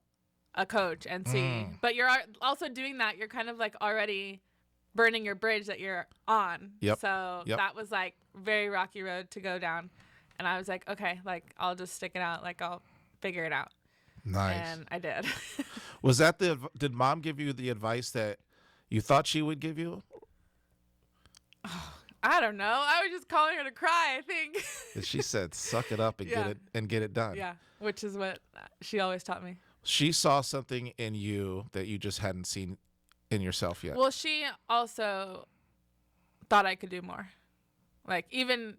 B: a coach and see, but you're also doing that. You're kind of like already burning your bridge that you're on.
A: Yep.
B: So that was like very rocky road to go down. And I was like, okay, like I'll just stick it out. Like I'll figure it out.
A: Nice.
B: And I did.
A: Was that did mom give you the advice that you thought she would give you?
B: I don't know. I was just calling her to cry, I think.
A: She said, "Suck it up and get it done."
B: Yeah, which is what she always taught me.
A: She saw something in you that you just hadn't seen in yourself yet.
B: Well, she also thought I could do more. Like even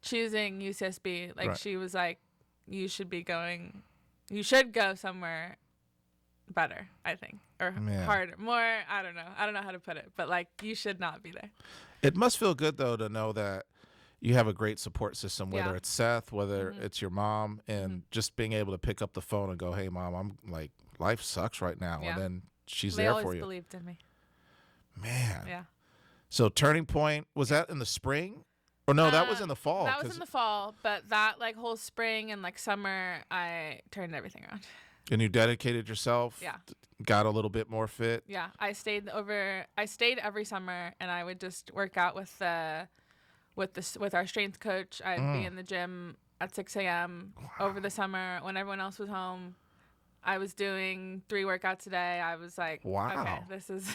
B: choosing UCSB, like she was like, you should go somewhere better, I think, or harder, more. I don't know how to put it, but like you should not be there.
A: It must feel good though to know that you have a great support system, whether it's Seth, whether it's your mom, and just being able to pick up the phone and go, "Hey, mom, I'm like, life sucks right now," and then she's there for you.
B: They always believed in me.
A: Man.
B: Yeah.
A: So turning point, was that in the spring? Or no, that was in the fall.
B: That was in the fall, but that like whole spring and like summer, I turned everything around.
A: And you dedicated yourself.
B: Yeah.
A: Got a little bit more fit.
B: Yeah, I stayed every summer, and I would just work out with our strength coach. I'd be in the gym at 6 a.m. over the summer when everyone else was home. I was doing 3 workouts a day. I was like, okay, this is.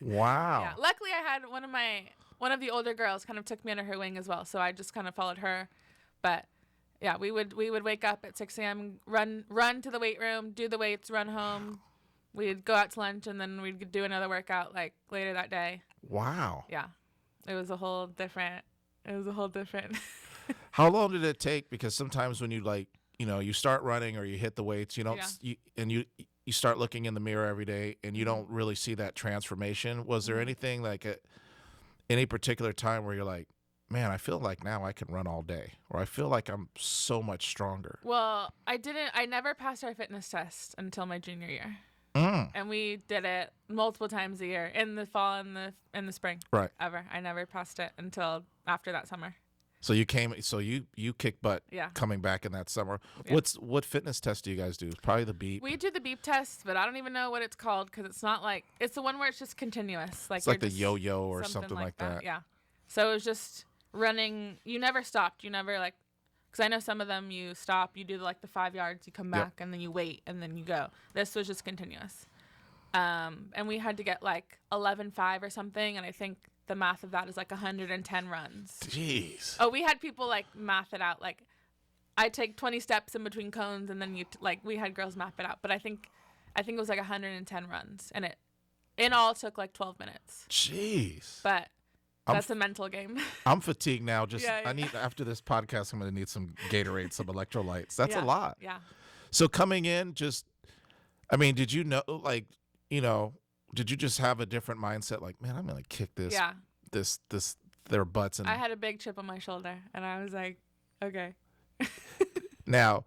A: Wow.
B: Yeah. Luckily, I had one of the older girls kind of took me under her wing as well, so I just kind of followed her. But yeah, we would wake up at 6 a.m., run to the weight room, do the weights, run home. We'd go out to lunch, and then we'd do another workout like later that day.
A: Wow.
B: Yeah, it was a whole different.
A: How long did it take? Because sometimes when you you start running or you hit the weights, you don't, you start looking in the mirror every day, and you don't really see that transformation. Was there anything like at any particular time where you're like, man, I feel like now I can run all day, or I feel like I'm so much stronger?
B: Well, I never passed our fitness test until my junior year. And we did it multiple times a year, in the fall and in the spring.
A: Right.
B: Ever. I never passed it until after that summer.
A: So you kicked butt coming back in that summer.
B: Yeah.
A: What fitness test do you guys do? Probably the beep.
B: We do the beep test, but I don't even know what it's called because it's not like, it's the one where it's just continuous. Like
A: it's like the yo-yo or something like that.
B: Yeah. So it was just running. You never stopped. You never like, because I know some of them you stop, you do the 5 yards, you come back, and then you wait, and then you go. This was just continuous. And we had to get 11.5 or something, and I think the math of that is 110 runs.
A: Jeez.
B: Oh, we had people math it out. I take 20 steps in between cones, and then we had girls map it out. But I think it was like 110 runs, and it in all took like 12 minutes.
A: Jeez.
B: But
A: I'm
B: that's a mental game.
A: I'm fatigued now.
B: Yeah.
A: I need after this podcast, I'm going to need some Gatorade, some electrolytes. That's a
B: Yeah.
A: lot.
B: Yeah.
A: So coming in, did you know, like, did you just have a different mindset? Like, man, I'm going to kick
B: Yeah.
A: their butts. And
B: I had a big chip on my shoulder, and I was like, okay.
A: now,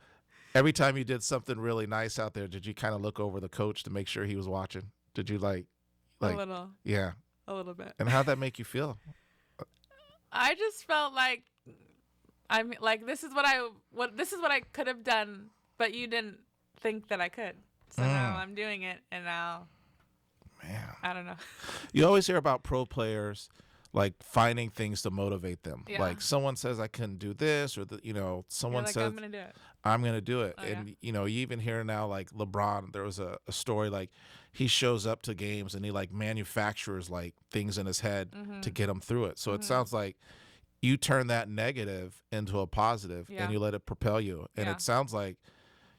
A: every time you did something really nice out there, did you kind of look over the coach to make sure he was watching? Did you like,
B: A little.
A: yeah.
B: A little bit.
A: And how'd that make you feel?
B: I just felt like I'm like this is what I could have done, but you didn't think that I could. So now I'm doing it, and now,
A: man,
B: I don't know.
A: You always hear about pro players like finding things to motivate them.
B: Yeah.
A: Like someone says I couldn't do this, or someone
B: You're like,
A: says
B: I'm gonna do it.
A: I'm gonna do it.
B: Oh,
A: And you even hear now like LeBron. There was a story like he shows up to games and he like manufactures like things in his head to get him through it. So it sounds like you turn that negative into a positive and you let it propel you. And it sounds like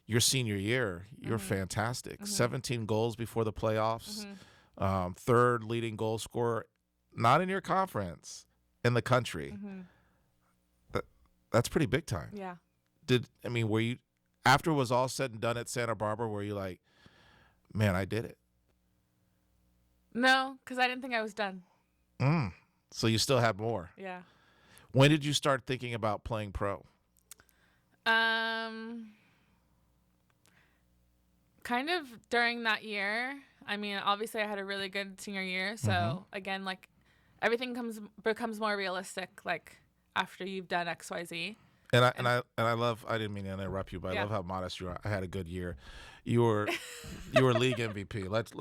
A: your senior year, you're fantastic. 17 goals before the playoffs, third leading goal scorer, not in your conference, in the country. That's pretty big time.
B: Yeah.
A: Were you, after it was all said and done at Santa Barbara, were you like, man, I did it?
B: No, because I didn't think I was done.
A: So you still had more.
B: Yeah.
A: When did you start thinking about playing pro?
B: Kind of during that year. I mean, obviously I had a really good senior year. So again, like everything becomes more realistic, like after you've done X, Y, Z.
A: And I love, I didn't mean to interrupt you, but I love how modest you are. I had a good year. You were league MVP. Let's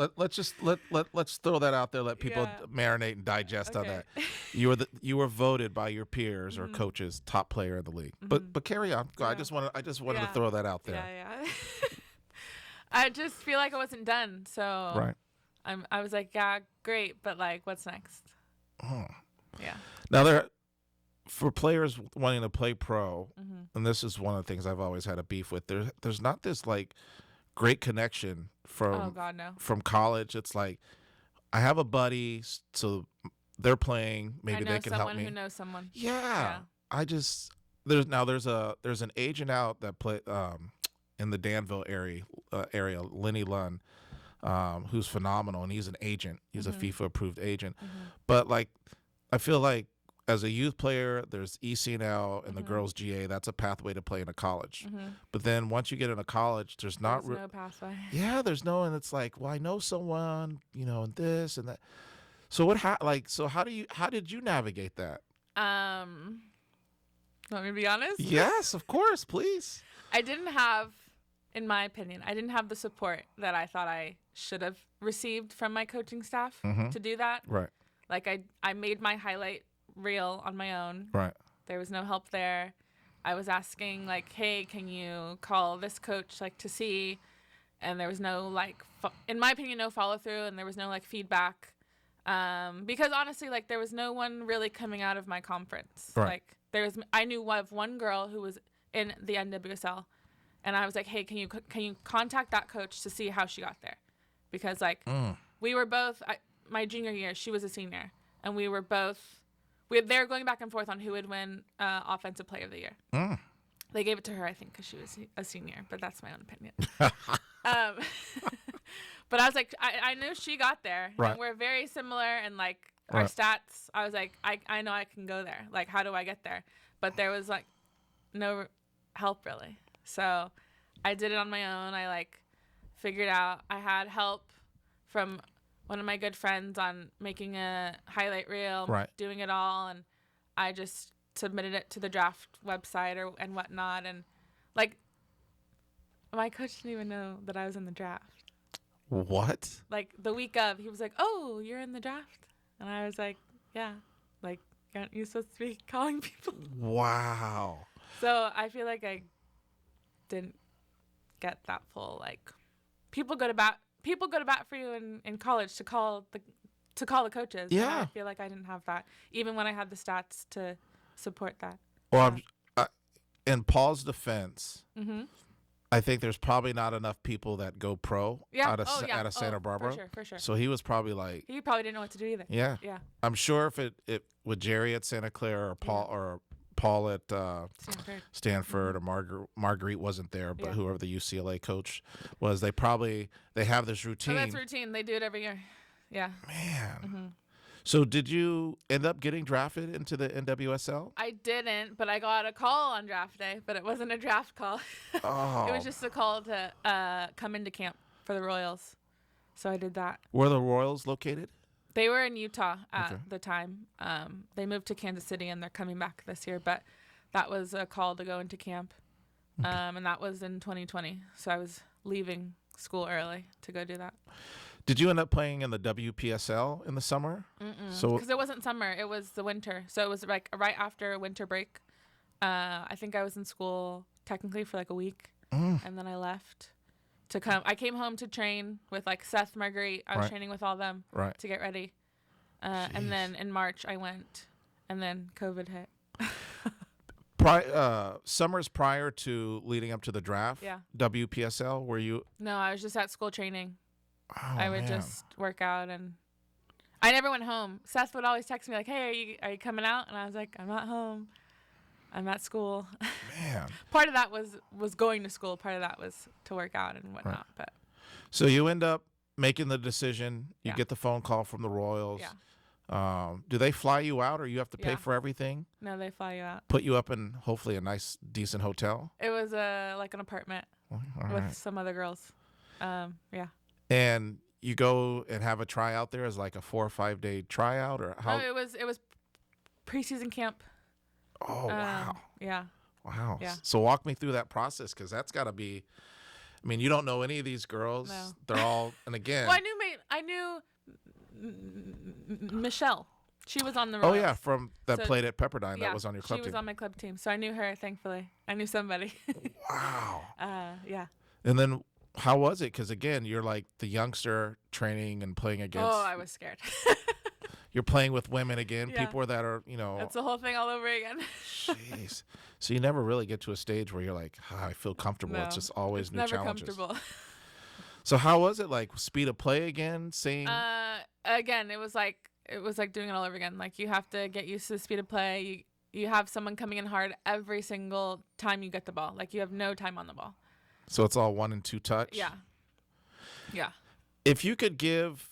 A: throw that out there. Let people marinate and digest on that. You were voted by your peers or coaches top player in the league. But carry on. Go. I just wanted to throw that out there.
B: Yeah. I just feel like I wasn't done. So I was like, yeah, great, but like, what's next? Yeah.
A: Now for players wanting to play pro, and this is one of the things I've always had a beef with. There's not this like great connection from college. It's like I have a buddy, so they're playing. Maybe they can help me.
B: I know someone who knows someone.
A: Yeah. There's an agent out that play in the Danville area, Lenny Lunn, who's phenomenal, and he's an agent. He's a FIFA approved agent. But like, I feel like as a youth player, there's ECNL and the girls GA. That's a pathway to play in a college. But then once you get into college, there's no
B: pathway.
A: Yeah, there's no, and it's like, well, I know someone, and this and that. So how did you navigate that?
B: Want me to be honest?
A: Yes, of course, please.
B: I didn't have, in my opinion, the support that I thought I should have received from my coaching staff to do that.
A: Right.
B: Like I made my highlight reel on my own.
A: Right.
B: There was no help there. I was asking like, hey, can you call this coach like to see? And there was no like, in my opinion, no follow through, and there was no like feedback. Because honestly, like there was no one really coming out of my conference.
A: Right.
B: Like I knew of one girl who was in the NWSL, and I was like, hey, can you contact that coach to see how she got there? Because like we were both my junior year, she was a senior, and we were both. They were going back and forth on who would win Offensive Player of the Year. They gave it to her, I think, because she was a senior, but that's my own opinion. But I was like, I knew she got there.
A: Right.
B: And we're very similar, and like our stats, I was like, I know I can go there. Like, how do I get there? But there was like no help really. So I did it on my own. I like figured out. I had help from one of my good friends on making a highlight reel, doing it all, and I just submitted it to the draft website and whatnot, and like my coach didn't even know that I was in the draft.
A: What?
B: Like the week of, he was like, "Oh, you're in the draft," and I was like, "Yeah." Like, aren't you supposed to be calling people?
A: Wow.
B: So I feel like I didn't get that full like people go to bat for you in college to call the coaches.
A: Yeah.
B: And I feel like I didn't have that, even when I had the stats to support that.
A: Well, in Paul's defense,
B: Mm-hmm.
A: I think there's probably not enough people that go pro
B: Yeah.
A: out of
B: Yeah.
A: out of Santa Barbara.
B: For sure.
A: So he was probably like,
B: He probably didn't know what to do either.
A: yeah.
B: Yeah.
A: I'm sure if it with Jerry at Santa Clara or Paul at Stanford or Marguerite wasn't there, but whoever the UCLA coach was, they have this routine.
B: Oh, that's routine. They do it every year. Yeah.
A: Man.
B: Mm-hmm.
A: So did you end up getting drafted into the NWSL?
B: I didn't, but I got a call on draft day, but it wasn't a draft call.
A: Oh.
B: It was just a call to come into camp for the Royals. So I did that.
A: Where are the Royals located?
B: They were in Utah at the time. They moved to Kansas City, and they're coming back this year. But that was a call to go into camp, and that was in 2020. So I was leaving school early to go do that.
A: Did you end up playing in the WPSL in the summer? So
B: because it wasn't summer, it was the winter. So it was like right after winter break. I think I was in school technically for like a week, and then I left to come. I came home to train with like Seth, Marguerite. I was training with all them to get ready. And then in March I went, and then COVID hit.
A: Summers prior to leading up to the draft, WPSL, were you?
B: No, I was just at school training.
A: Oh,
B: I would just work out, and I never went home. Seth would always text me like, "Hey, are you coming out?" And I was like, "I'm not home. I'm at school."
A: Man.
B: Part of that was going to school. Part of that was to work out and whatnot. But
A: so you end up making the decision. You get the phone call from the Royals.
B: Yeah.
A: Do they fly you out, or you have to pay for everything?
B: No, they fly you out.
A: Put you up in hopefully a nice, decent hotel.
B: It was like an apartment with some other girls. Yeah.
A: And you go and have a tryout there as like a 4 or 5 day tryout, or how?
B: No, it was preseason camp.
A: Oh wow.
B: Yeah.
A: Wow.
B: Yeah.
A: So walk me through that process, because that's got to be. I mean, you don't know any of these girls.
B: No.
A: They're all, and again.
B: Well, I knew Michelle. She was on the Royals.
A: Oh yeah, played at Pepperdine. That was on your club team.
B: She was on my club team, so I knew her. Thankfully, I knew somebody.
A: Wow.
B: Yeah.
A: And then how was it? Because again, you're like the youngster training and playing against.
B: Oh, I was scared.
A: You're playing with women again,
B: Yeah.
A: people that are,
B: That's the whole thing all over again.
A: Jeez. So you never really get to a stage where you're like, I feel comfortable.
B: No,
A: It's just always new
B: never
A: challenges.
B: comfortable.
A: So how was it, like speed of play again? Saying
B: again, it was like doing it all over again. Like you have to get used to the speed of play. You have someone coming in hard every single time you get the ball. Like you have no time on the ball.
A: So it's all 1 and 2 touch?
B: Yeah. Yeah.
A: If you could give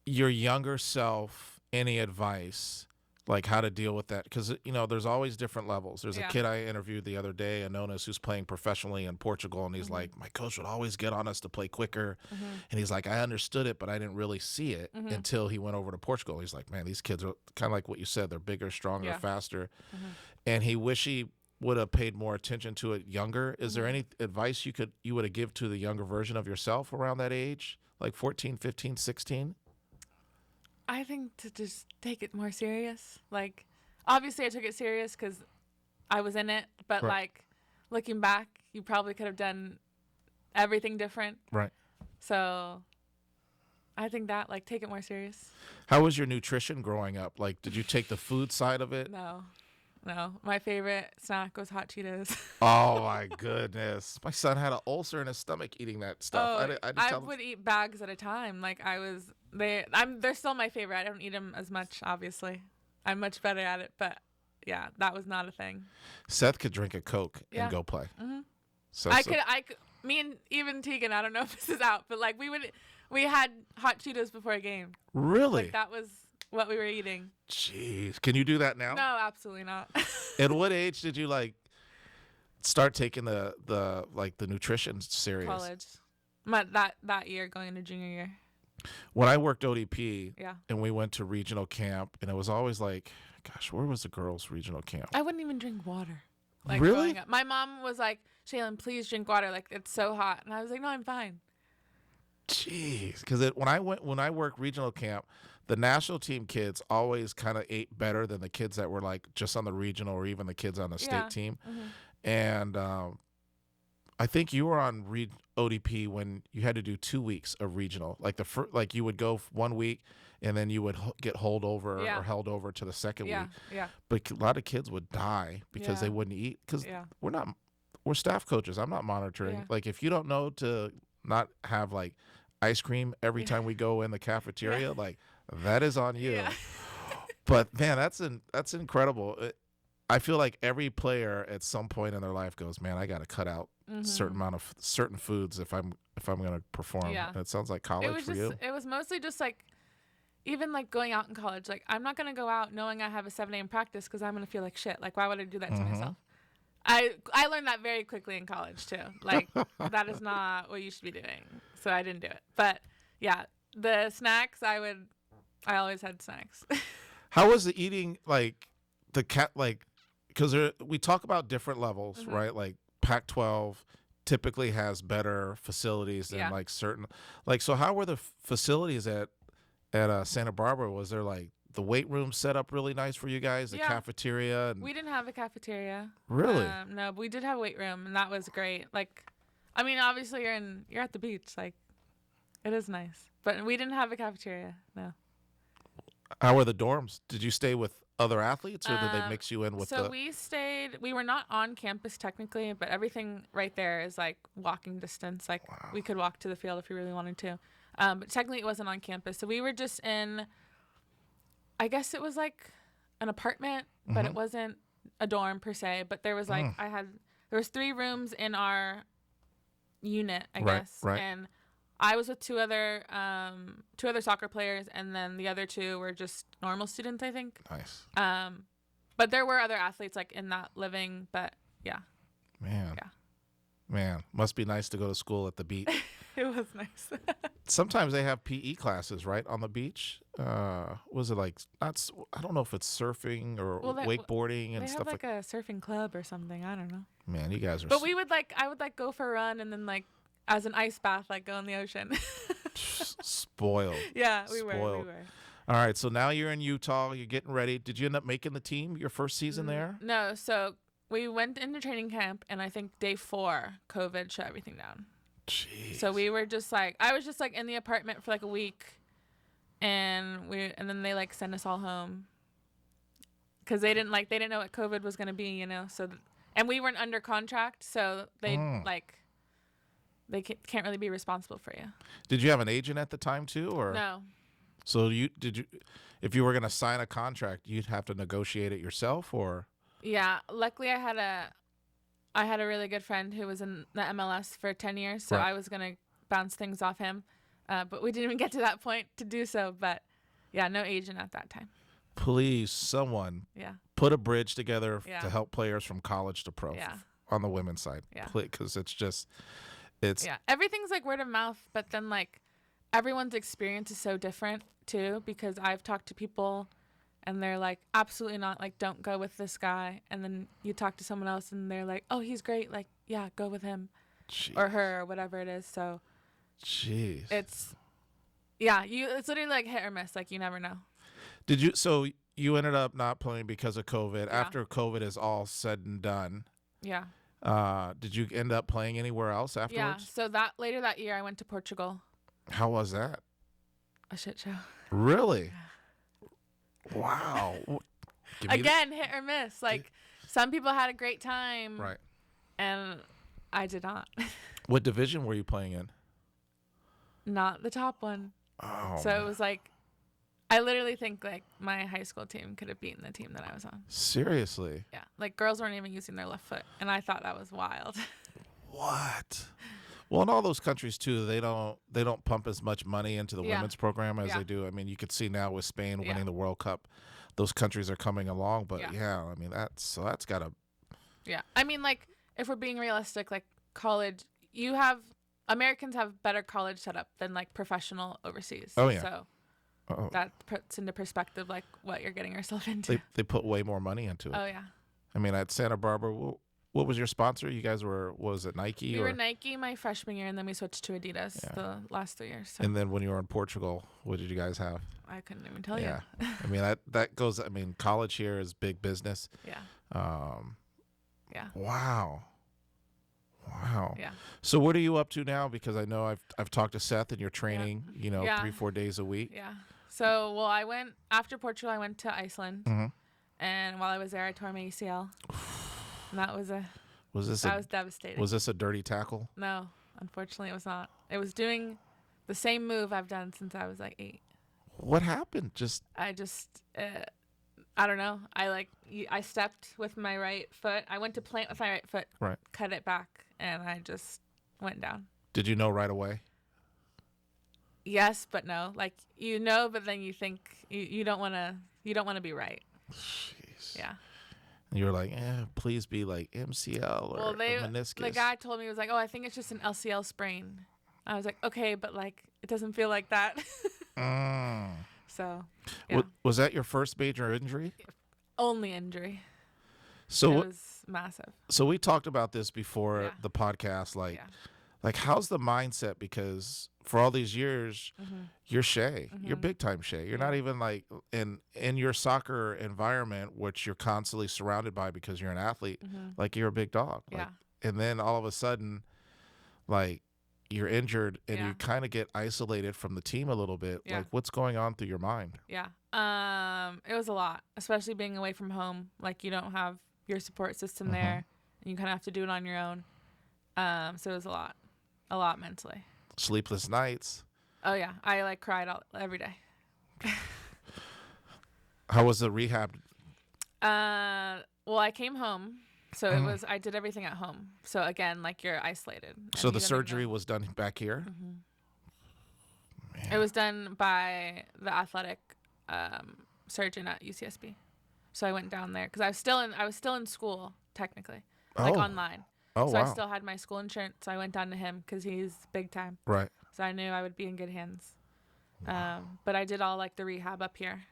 A: your younger self any advice, like how to deal with that, because there's always different levels. There's a kid I interviewed the other day, Anonis, who's playing professionally in Portugal, and he's like, my coach would always get on us to play quicker, and he's like, I understood it, but I didn't really see it until he went over to Portugal. He's like, man, these kids are kind of like what you said, they're bigger, stronger, faster, and he wish he would have paid more attention to it younger. Is there any advice you would have give to the younger version of yourself around that age, like 14, 15, 16?
B: I think to just take it more serious. Like, obviously I took it serious because I was in it, but like looking back, you probably could have done everything different. Right. So I think that, like, take it more serious.
A: How was your nutrition growing up? Like, did you take the food side of it?
B: No. My favorite snack was hot Cheetos.
A: Oh my goodness. My son had an ulcer in his stomach eating that stuff.
B: I would eat bags at a time. Like they're still my favorite. I don't eat them as much, obviously. I'm much better at it, but yeah, that was not a thing.
A: Seth could drink a Coke and go play.
B: Mm-hmm. I could, me and even Tegan, I don't know if this is out, but like we had hot Cheetos before a game.
A: Really?
B: Like that was what we were eating.
A: Jeez. Can you do that now?
B: No, absolutely not.
A: At what age did you start taking the nutrition serious?
B: College. That year, going into junior year.
A: When I worked ODP and we went to regional camp, and it was always like, gosh, where was the girls' regional camp?
B: I wouldn't even drink water.
A: Like, really?
B: My mom was like, Shaylin, please drink water. Like, it's so hot. And I was like, no, I'm fine.
A: Jeez. Because when I worked regional camp, the national team kids always kind of ate better than the kids that were like just on the regional or even the kids on the state team. Mm-hmm. And I think you were on ODP when you had to do 2 weeks of regional. Like like you would go 1 week, and then you would get
B: Yeah.
A: held over to the second
B: Yeah.
A: week.
B: Yeah.
A: But a lot of kids would die because they
B: Yeah.
A: wouldn't eat. Because
B: Yeah.
A: we're staff coaches. I'm not monitoring.
B: Yeah.
A: Like if you don't know to not have like ice cream every
B: Yeah.
A: time we go in the cafeteria,
B: Yeah.
A: like that is on you.
B: Yeah.
A: But man, that's incredible. I feel like every player at some point in their life goes, man, I got to cut out certain amount of certain foods if I'm going to perform.
B: Yeah.
A: And it sounds like college for you.
B: It was mostly just like, even like going out in college, like I'm not going to go out knowing I have a 7 a.m. practice because I'm going to feel like shit. Like, why would I do that to myself? I learned that very quickly in college too. Like that is not what you should be doing. So I didn't do it. But yeah, the snacks I always had snacks.
A: How was the eating like the cat like because we talk about different levels, right? Like Pac-12 typically has better facilities than like certain like so how were the facilities at Santa Barbara? Was there like the weight room set up really nice for you guys, the cafeteria? And
B: we didn't have a cafeteria.
A: Really?
B: No, but we did have a weight room, and that was great. Like, I mean, obviously you're at the beach, like it is nice, but we didn't have a cafeteria. No.
A: How were the dorms? Did you stay with other athletes, or did they mix you in with
B: so we were not on campus technically, but everything right there is like walking distance. Like we could walk to the field if we really wanted to. But technically it wasn't on campus. So we were just in, I guess it was like an apartment, but it wasn't a dorm per se. But there was like, there was 3 rooms in our unit, I guess.
A: Right.
B: And I was with two other soccer players, and then the other 2 were just normal students, I think.
A: Nice.
B: But there were other athletes like in that living, but yeah.
A: Man, must be nice to go to school at the beach.
B: It was nice.
A: Sometimes they have PE classes, right, on the beach. Was it like I don't know if it's surfing or wakeboarding and
B: they
A: stuff
B: have like a surfing club or something. I don't know.
A: Man, you guys are.
B: But I would like go for a run and then like as an ice bath, like go in the ocean.
A: Spoiled.
B: Yeah, we
A: Spoiled.
B: were.
A: All right, so now you're in Utah. You're getting ready. Did you end up making the team your first season there?
B: No, so we went into training camp, and I think day 4, COVID shut everything down.
A: Jeez.
B: So we were just like, I was just like in the apartment for like a week, and then they like sent us all home because they didn't know what COVID was gonna be, you know. So and we weren't under contract, so they they can't really be responsible for you.
A: Did you have an agent at the time too, or
B: no?
A: So if you were gonna sign a contract, you'd have to negotiate it yourself, or?
B: Yeah, luckily I had a really good friend who was in the MLS for 10 years, so I was going to bounce things off him. But we didn't even get to that point to do so. But, yeah, no agent at that time.
A: Please, someone put a bridge together to help players from college to pro on the women's side.
B: Yeah.
A: Because it's
B: everything's like word of mouth, but then, like, everyone's experience is so different, too, because I've talked to people and they're like, absolutely not. Like, don't go with this guy. And then you talk to someone else and they're like, oh, he's great. Like, yeah, go with him.
A: Jeez.
B: Or her or whatever it is. So
A: jeez.
B: It's literally like hit or miss. Like, you never know.
A: So you ended up not playing because of COVID. Yeah. After COVID is all said and done.
B: Yeah.
A: Did you end up playing anywhere else afterwards?
B: Yeah. So later that year I went to Portugal.
A: How was that?
B: A shit show.
A: Really? Wow.
B: Again, hit or miss. Like, some people had a great time.
A: Right.
B: And I did not.
A: What division were you playing in?
B: Not the top one.
A: Oh.
B: So it was like, I literally think like my high school team could have beaten the team that I was on.
A: Seriously?
B: Yeah. Like, girls weren't even using their left foot. And I thought that was wild.
A: What? Well, in all those countries too, they don't pump as much money into the women's program as they do. I mean, you could see now with Spain winning the World Cup, those countries are coming along. But I mean, that's gotta.
B: Yeah, I mean, like, if we're being realistic, like college, Americans have better college setup than like professional overseas.
A: Oh yeah.
B: So that puts into perspective like what you're getting yourself into.
A: They put way more money into it.
B: Oh yeah.
A: I mean, at Santa Barbara, what was your sponsor? You guys was it Nike?
B: We were Nike my freshman year, and then we switched to Adidas the last 3 years. So.
A: And then when you were in Portugal, what did you guys have?
B: I couldn't even tell you.
A: I mean, that goes. I mean, college here is big business.
B: Yeah.
A: Yeah. Wow. Wow.
B: Yeah.
A: So what are you up to now? Because I know I've talked to Seth, and you're training,
B: Yeah.
A: 3-4 days a week.
B: Yeah. So, well, I went after Portugal. I went to Iceland,
A: Mm-hmm.
B: and while I was there, I tore my ACL, and
A: Was this
B: that was devastating.
A: was this a dirty tackle?
B: No, unfortunately, it was not. It was doing the same move I've done since I was like 8.
A: What happened?
B: I just, I don't know. I stepped with my right foot. I went to plant with my right foot,
A: Right.
B: cut it back, and I just went down.
A: Did you know right away?
B: Yes, but no. Like, but then you think you don't want to be right.
A: Jeez.
B: Yeah.
A: And you were like, please be like MCL or a meniscus.
B: The guy told me, he was like, oh, I think it's just an LCL sprain. I was like, okay, but like it doesn't feel like that. So, yeah.
A: Was that your first major injury?
B: Only injury.
A: So
B: it was massive.
A: So we talked about this before
B: Yeah.
A: the podcast. Like,
B: Yeah.
A: like how's the mindset? Because for all these years, you're Shae. You're big time Shae. You're not even like in your soccer environment, which you're constantly surrounded by because you're an athlete. Like you're a big dog. Like,
B: Yeah.
A: And then all of a sudden, like you're injured and
B: Yeah.
A: you kind of get isolated from the team a little bit.
B: Yeah.
A: Like what's going on through your mind?
B: Yeah. It was a lot, especially being away from home. Like you don't have your support system there, and you kind of have to do it on your own. So it was a lot mentally.
A: Sleepless nights.
B: Oh yeah, I like cried every day.
A: How was the rehab?
B: Well, I came home, so I did everything at home. So again, like you're isolated.
A: So the surgery was done back here?
B: It was done by the athletic surgeon at UCSB. So I went down there because I was still in school technically, like online.
A: Oh,
B: so
A: wow.
B: I still had my school insurance. So I went down to him because he's big time.
A: Right.
B: So I knew I would be in good hands. But I did all like the rehab up here.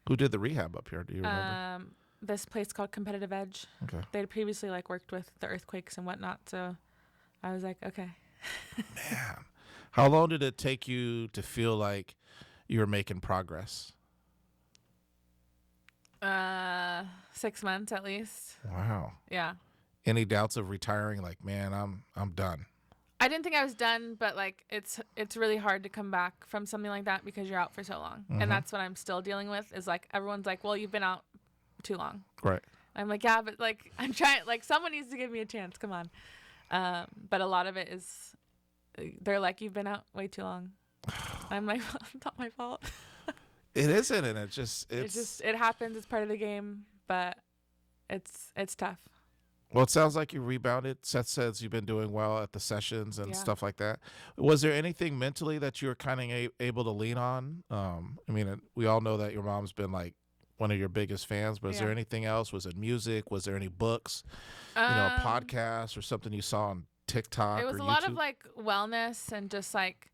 A: Who did the rehab up here? Do you remember?
B: This place called Competitive Edge.
A: Okay.
B: They had previously like worked with the earthquakes and whatnot. So I was like, okay.
A: Man, how long did it take you to feel like you were making progress?
B: 6 months at least.
A: Wow.
B: Yeah.
A: Any doubts of retiring? Like, man, I'm done.
B: I didn't think I was done, but like it's really hard to come back from something like that because you're out for so long. And that's what I'm still dealing with is like everyone's like, well, you've been out too long.
A: Right.
B: I'm like, yeah, but like I'm trying, like someone needs to give me a chance. Come on. But a lot of it is they're like, you've been out way too long. I'm like, well, it's not my fault.
A: It isn't, and it
B: happens. It's part of the game, but it's tough.
A: Well, it sounds like you rebounded. Seth says you've been doing well at the sessions and
B: Yeah.
A: stuff like that. Was there anything mentally that you were kind of able to lean on? I mean, we all know that your mom's been like one of your biggest fans, but is there anything else? Was it music? Was there any books, podcasts or something you saw on TikTok or YouTube?
B: It was a lot of like wellness and just like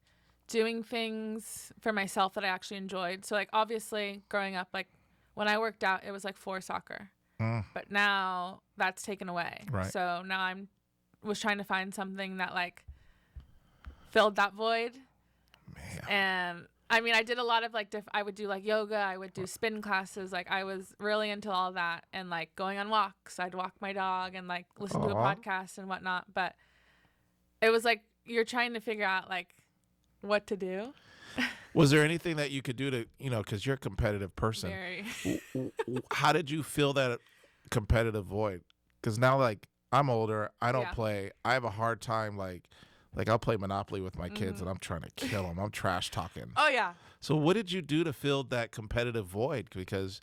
B: doing things for myself that I actually enjoyed. So like obviously growing up, like when I worked out, it was like for soccer. But now that's taken away.
A: Right.
B: So now was trying to find something that like filled that void.
A: Man.
B: And I mean, I did a lot of like I would do like yoga, I would do spin classes. Like I was really into all that and like going on walks. I'd walk my dog and like listen to a podcast and whatnot. But it was like you're trying to figure out like what to do.
A: Was there anything that you could do to, because you're a competitive person.
B: Very.
A: How did you fill that competitive void? Because now, like, I'm older. I don't play. I have a hard time, like I'll play Monopoly with my kids, and I'm trying to kill them. I'm trash talking.
B: Oh, yeah.
A: So what did you do to fill that competitive void? Because,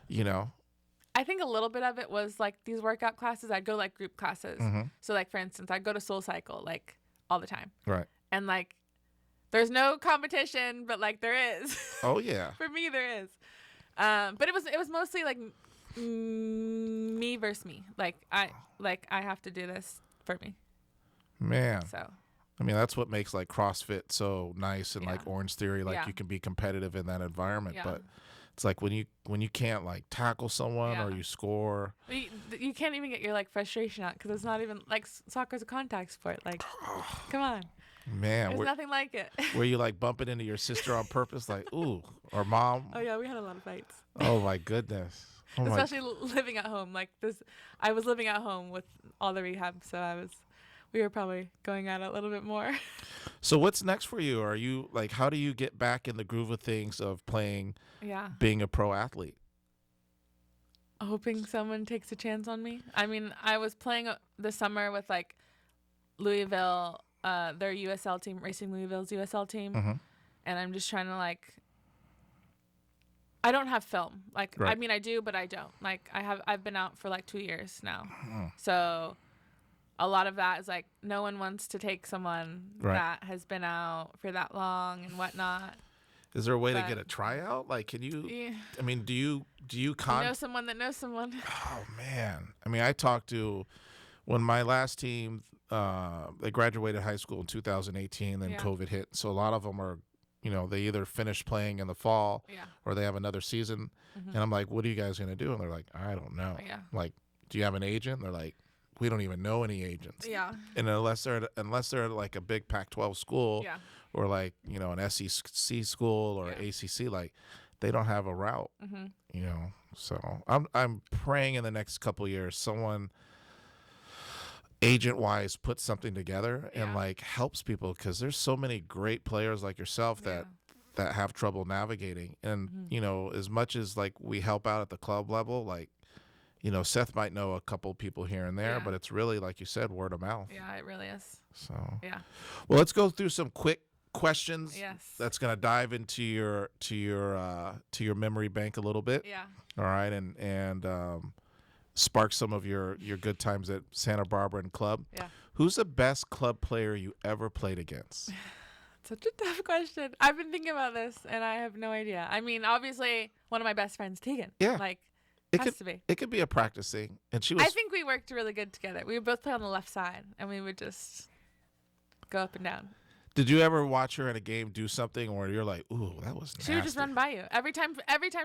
B: I think a little bit of it was, like, these workout classes. I'd go, like, group classes. So, like, for instance, I'd go to Soul Cycle, like, all the time.
A: Right.
B: And, like, there's no competition, but like there is.
A: Oh yeah.
B: For me, there is. But it was mostly like me versus me. Like I have to do this for me.
A: Man.
B: So.
A: I mean, that's what makes like CrossFit so nice and like Orange Theory, like you can be competitive in that environment. But it's like when you can't like tackle someone or you score.
B: You can't even get your like frustration out because it's not even like soccer's a contact sport. Like, come on.
A: Man,
B: there's nothing like it.
A: Were you like bumping into your sister on purpose, like ooh, or mom?
B: Oh yeah, we had a lot of fights.
A: Oh my goodness.
B: Especially living at home, like this. I was living at home with all the rehab, so I was we were probably going at it a little bit more.
A: So what's next for you? Are you like, how do you get back in the groove of things of playing,
B: Yeah.
A: being a pro athlete?
B: Hoping someone takes a chance on me. I mean, I was playing this summer with like Louisville, their USL team, Racing Louisville's USL team,
A: Mm-hmm.
B: and I'm just trying to like. I don't have film. Like, I
A: Right.
B: mean, I do, but I don't. Like, I've been out for like 2 years now,
A: Mm.
B: so a lot of that is like no one wants to take someone
A: Right.
B: that has been out for that long and whatnot.
A: Is there a way to
B: But-
A: get a tryout? Like, can you?
B: Yeah.
A: I mean, do you
B: You know someone that knows someone.
A: Oh man! I mean, I talked to when my last team they graduated high school in 2018, then
B: Yeah.
A: COVID hit. So a lot of them are, they either finish playing in the fall
B: Yeah.
A: or they have another season.
B: Mhm.
A: And I'm like, what are you guys gonna do? And they're like, I don't know.
B: Yeah.
A: Like, do you have an agent? They're like, we don't even know any agents.
B: Yeah.
A: And unless they're at like a big Pac-12 school
B: Yeah.
A: or like an SEC school or
B: Yeah.
A: ACC, like they don't have a route.
B: Mhm.
A: So I'm praying in the next couple of years someone agent wise puts something together and
B: Yeah.
A: like helps people, because there's so many great players like yourself that have trouble navigating. And
B: Mhm.
A: as much as like we help out at the club level, like Seth might know a couple people here and there,
B: Yeah.
A: but it's really, like you said, word of mouth.
B: Yeah, it really is.
A: So
B: Yeah.
A: well, let's go through some quick questions.
B: Yes.
A: That's gonna dive into your memory bank a little bit.
B: Yeah.
A: All right, and spark some of your good times at Santa Barbara and club.
B: Yeah.
A: Who's the best club player you ever played against?
B: Such a tough question. I've been thinking about this and I have no idea. I mean, obviously, one of my best friends, Tegan.
A: Yeah.
B: Like,
A: It
B: has
A: could
B: to be.
A: it could be a practice thing, and she was.
B: I think we worked really good together. We would both play on the left side and we would just go up and down.
A: Did you ever watch her in a game do something where you're like, ooh, that was nasty?
B: She would just run by you. Every time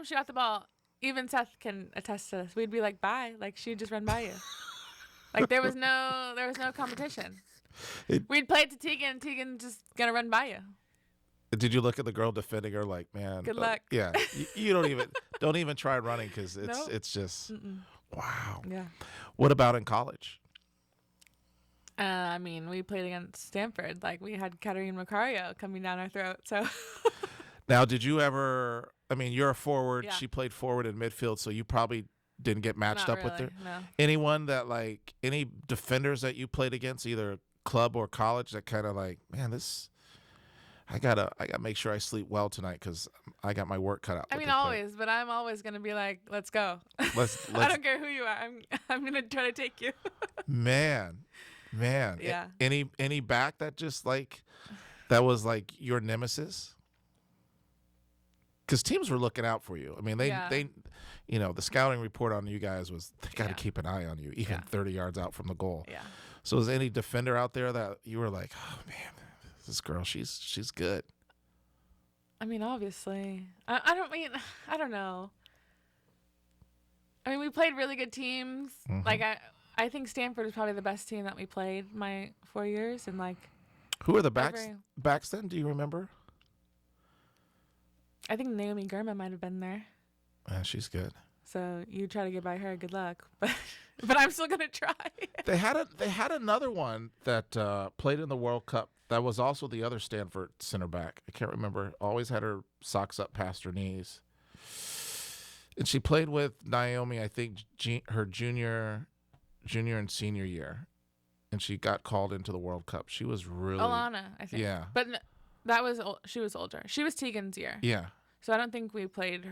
B: she got the ball, even Seth can attest to this. We'd be like, bye. Like, she'd just run by you. Like, there was no competition. We'd play it to Tegan, and Tegan just gonna run by you.
A: Did you look at the girl defending her like, man?
B: Good luck.
A: Yeah, you don't even try running, because
B: Nope.
A: it's just wow.
B: Yeah.
A: What about in college?
B: I mean, we played against Stanford. Like, we had Katerine Macario coming down our throat. So,
A: Now, did you ever? I mean, you're a forward.
B: Yeah.
A: She played forward in midfield, so you probably didn't get matched
B: not
A: up with her.
B: really, no.
A: Anyone that like any defenders that you played against, either club or college, that kind of like, man, this. I gotta make sure I sleep well tonight, because I got my work cut out.
B: I
A: with
B: mean,
A: this player.
B: always, but I'm always gonna be like, let's go.
A: Let's
B: I don't care who you are. I'm gonna try to take you.
A: man.
B: Yeah.
A: Any back that just like that was like your nemesis? Because teams were looking out for you. I mean,
B: Yeah.
A: they the scouting report on you guys was they got to
B: Yeah.
A: keep an eye on you, even
B: Yeah.
A: 30 yards out from the goal.
B: Yeah.
A: So is any defender out there that you were like, oh man, this girl, she's good?
B: I mean, obviously. I don't know. I mean, we played really good teams.
A: Mhm.
B: Like, I think Stanford was probably the best team that we played my 4 years. And, like,
A: Who are the backs
B: Every-
A: backs then? Do you remember?
B: I think Naomi Gurma might have been there.
A: She's good.
B: So you try to get by her, good luck. But I'm still going to try.
A: They had another one that played in the World Cup. That was also the other Stanford center back. I can't remember. Always had her socks up past her knees. And she played with Naomi, I think, her junior and senior year. And she got called into the World Cup. She was really
B: Alana, I think.
A: Yeah.
B: But she was older. She was Tegan's year.
A: Yeah.
B: So I don't think we played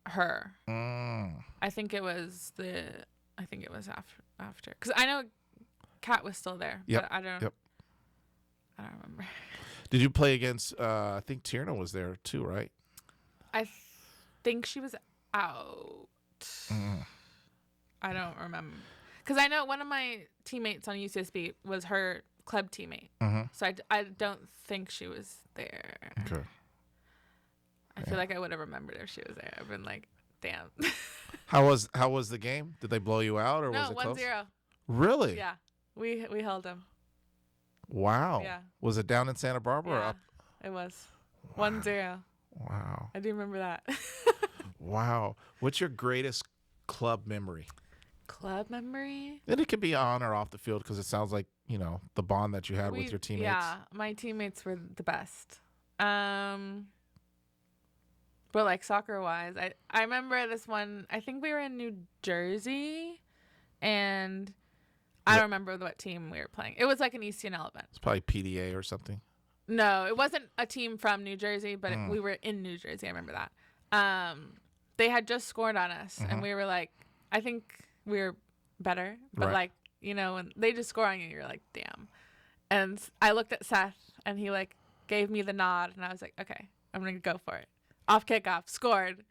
B: her.
A: Mm.
B: I think it was after. Because I know Kat was still there.
A: Yep,
B: But I don't
A: yep.
B: remember.
A: Did you play against I think Tierna was there too, right?
B: I think she was out.
A: Mm.
B: I don't remember. Because I know one of my teammates on UCSB was her club teammate.
A: Mhm.
B: So I don't think she was there.
A: Okay.
B: I feel like I would have remembered if she was there. I've been like, damn.
A: How was the game? Did they blow you out, or was
B: No,
A: it close?
B: 1-0.
A: Really?
B: Yeah. We held them.
A: Wow.
B: Yeah.
A: Was it down in Santa Barbara or
B: Yeah,
A: up?
B: it was. 1-0.
A: Wow.
B: I do remember that.
A: Wow. What's your greatest club memory?
B: Club memory?
A: And it can be on or off the field, because it sounds like the bond that you had with your teammates?
B: Yeah, my teammates were the best. But like soccer wise, I remember this one. I think we were in New Jersey, and I don't remember what team we were playing. It was like an ECNL event.
A: It's probably PDA or something.
B: No, it wasn't a team from New Jersey, but we were in New Jersey. I remember that. They had just scored on us, and we were like, I think we were better, but like, when they just score on you, you're like, damn. And I looked at Seth, and he like gave me the nod, and I was like, okay, I'm gonna go for it. Off kickoff, scored,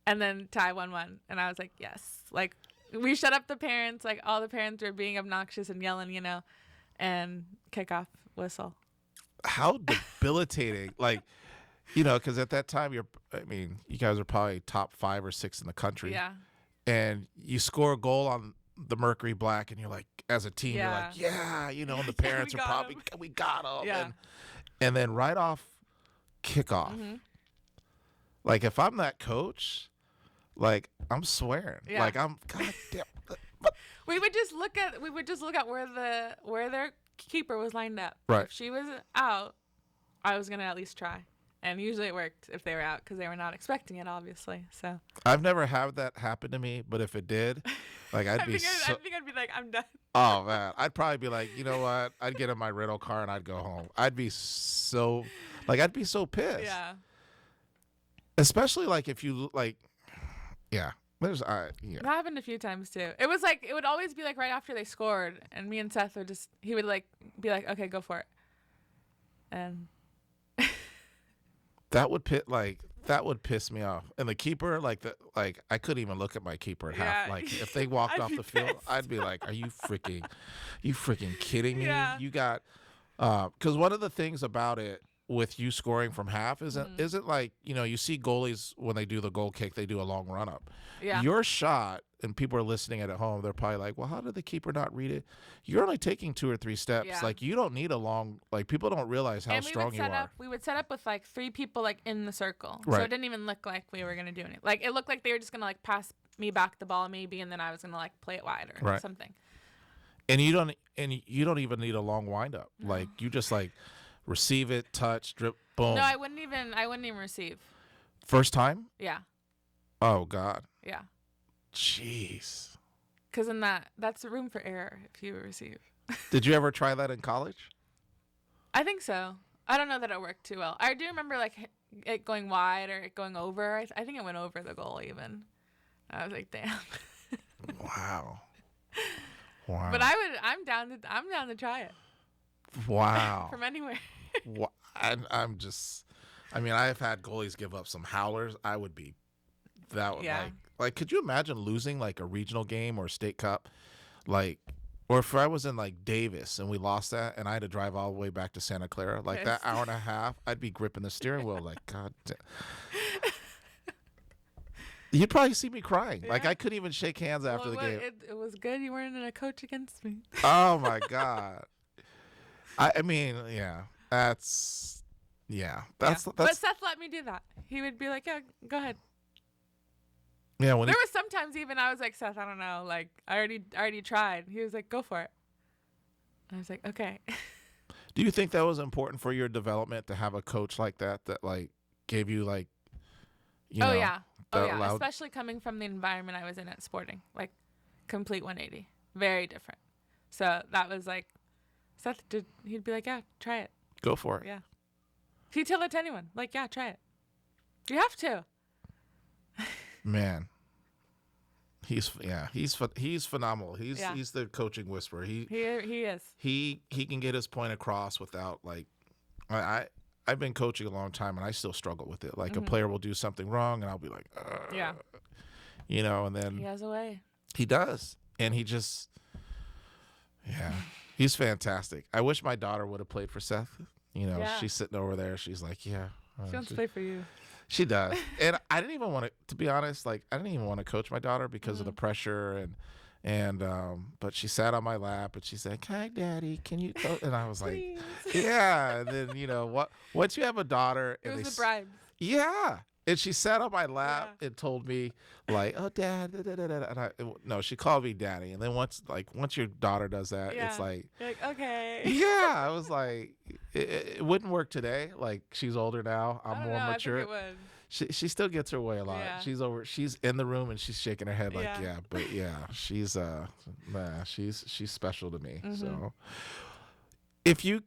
B: and then tie 1-1, and I was like, yes. Like, we shut up the parents. Like, all the parents were being obnoxious and yelling, and kickoff whistle.
A: How debilitating! Like, because at that time you guys are probably top 5 or 6 in the country.
B: Yeah.
A: And you score a goal on the Mercury Black, and you're like, as a team, you're like, and the parents are probably, we got them.
B: Yeah.
A: And then right off kickoff, like if I'm that coach, like I'm swearing, like I'm goddamn.
B: We would just look at where their keeper was lined up.
A: Right.
B: If she was out, I was gonna at least try. And usually it worked if they were out because they were not expecting it, obviously. So
A: I've never had that happen to me, but if it did, like I think
B: I'd be like, I'm done.
A: Oh man, I'd probably be like, you know what? I'd get in my rental car and I'd go home. I'd be so pissed.
B: Yeah.
A: Especially like if you like, yeah.
B: That happened a few times too. It was like it would always be like right after they scored, and me and Seth he would like be like, okay, go for it, and.
A: That would piss me off. And the keeper, I couldn't even look at my keeper at half. Like if they walked off the field, I'd be like, "Are you freaking kidding me?"
B: Yeah.
A: You got, because one of the things about it with you scoring from half isn't like you see goalies when they do the goal kick, they do a long run up.
B: Yeah.
A: Your shot, and people are listening at home, they're probably like, well, how did the keeper not read it? You're only taking 2 or 3 steps.
B: Yeah.
A: Like you don't need a long. Like people don't realize how strong you are.
B: We would set up with like 3 people like in the circle,
A: right.
B: So it didn't even look like we were gonna do anything. Like it looked like they were just gonna like pass me back the ball maybe, and then I was gonna like play it wide or something.
A: And you don't even need a long wind up. No. Like you just like receive it, touch, drip, boom.
B: No, I wouldn't even receive.
A: First time?
B: Yeah.
A: Oh God.
B: Yeah.
A: Jeez.
B: Because in that's room for error if you receive.
A: Did you ever try that in college?
B: I think so. I don't know that it worked too well. I do remember like it going wide or it going over. I think it went over the goal even. I was like, damn.
A: Wow. Wow.
B: But I'm down to try it.
A: Wow.
B: From anywhere.
A: I'm just. I mean, I've had goalies give up some howlers. I would be. That would like. Could you imagine losing like a regional game or a state cup, like, or if I was in like Davis and we lost that and I had to drive all the way back to Santa Clara, like that hour and a half, I'd be gripping the steering wheel like, God damn. You'd probably see me crying. Yeah. Like I couldn't even shake hands after the game.
B: It was good you weren't in a coach against me.
A: Oh my God. I mean, yeah. That's.
B: But Seth let me do that. He would be like, "Yeah, go ahead."
A: Yeah.
B: There was sometimes even I was like, "Seth, I don't know. Like, I already tried." He was like, "Go for it." I was like, "Okay."
A: Do you think that was important for your development to have a coach like that like gave you like,
B: yeah. Especially coming from the environment I was in at Sporting, like, complete 180, very different. So that was like, Seth he'd be like, "Yeah, try it.
A: Go for it."
B: Yeah. He'd tell it to anyone. Like, yeah, try it. You have to.
A: Man. He's phenomenal. He's the coaching whisperer. He
B: is.
A: He can get his point across without like I've been coaching a long time and I still struggle with it. Like a player will do something wrong and I'll be like,
B: yeah.
A: And then
B: he has a way.
A: He does. And he just he's fantastic. I wish my daughter would have played for Seth. She's sitting over there. She's like, yeah.
B: She wants to play for you.
A: She does. And I didn't even want to be honest, like I didn't even want to coach my daughter because of the pressure and but she sat on my lap and she's like, "Hi, Daddy, can you?" And I was like, "Yeah." And then once you have a daughter,
B: it was the bribes.
A: Yeah, And she sat on my lap and told me, like, "Oh, Dad," da, da, da, da. No, she called me Daddy. And then once your daughter does that, it's like,
B: you're like, okay.
A: yeah. I was like, it wouldn't work today. Like, she's older now. I'm
B: I don't
A: more
B: know.
A: mature.
B: I think it would.
A: She still gets her way a lot.
B: Yeah.
A: She's in the room and she's shaking her head like,
B: Yeah.
A: yeah. But yeah, she's she's special to me.
B: Mm-hmm.
A: So if you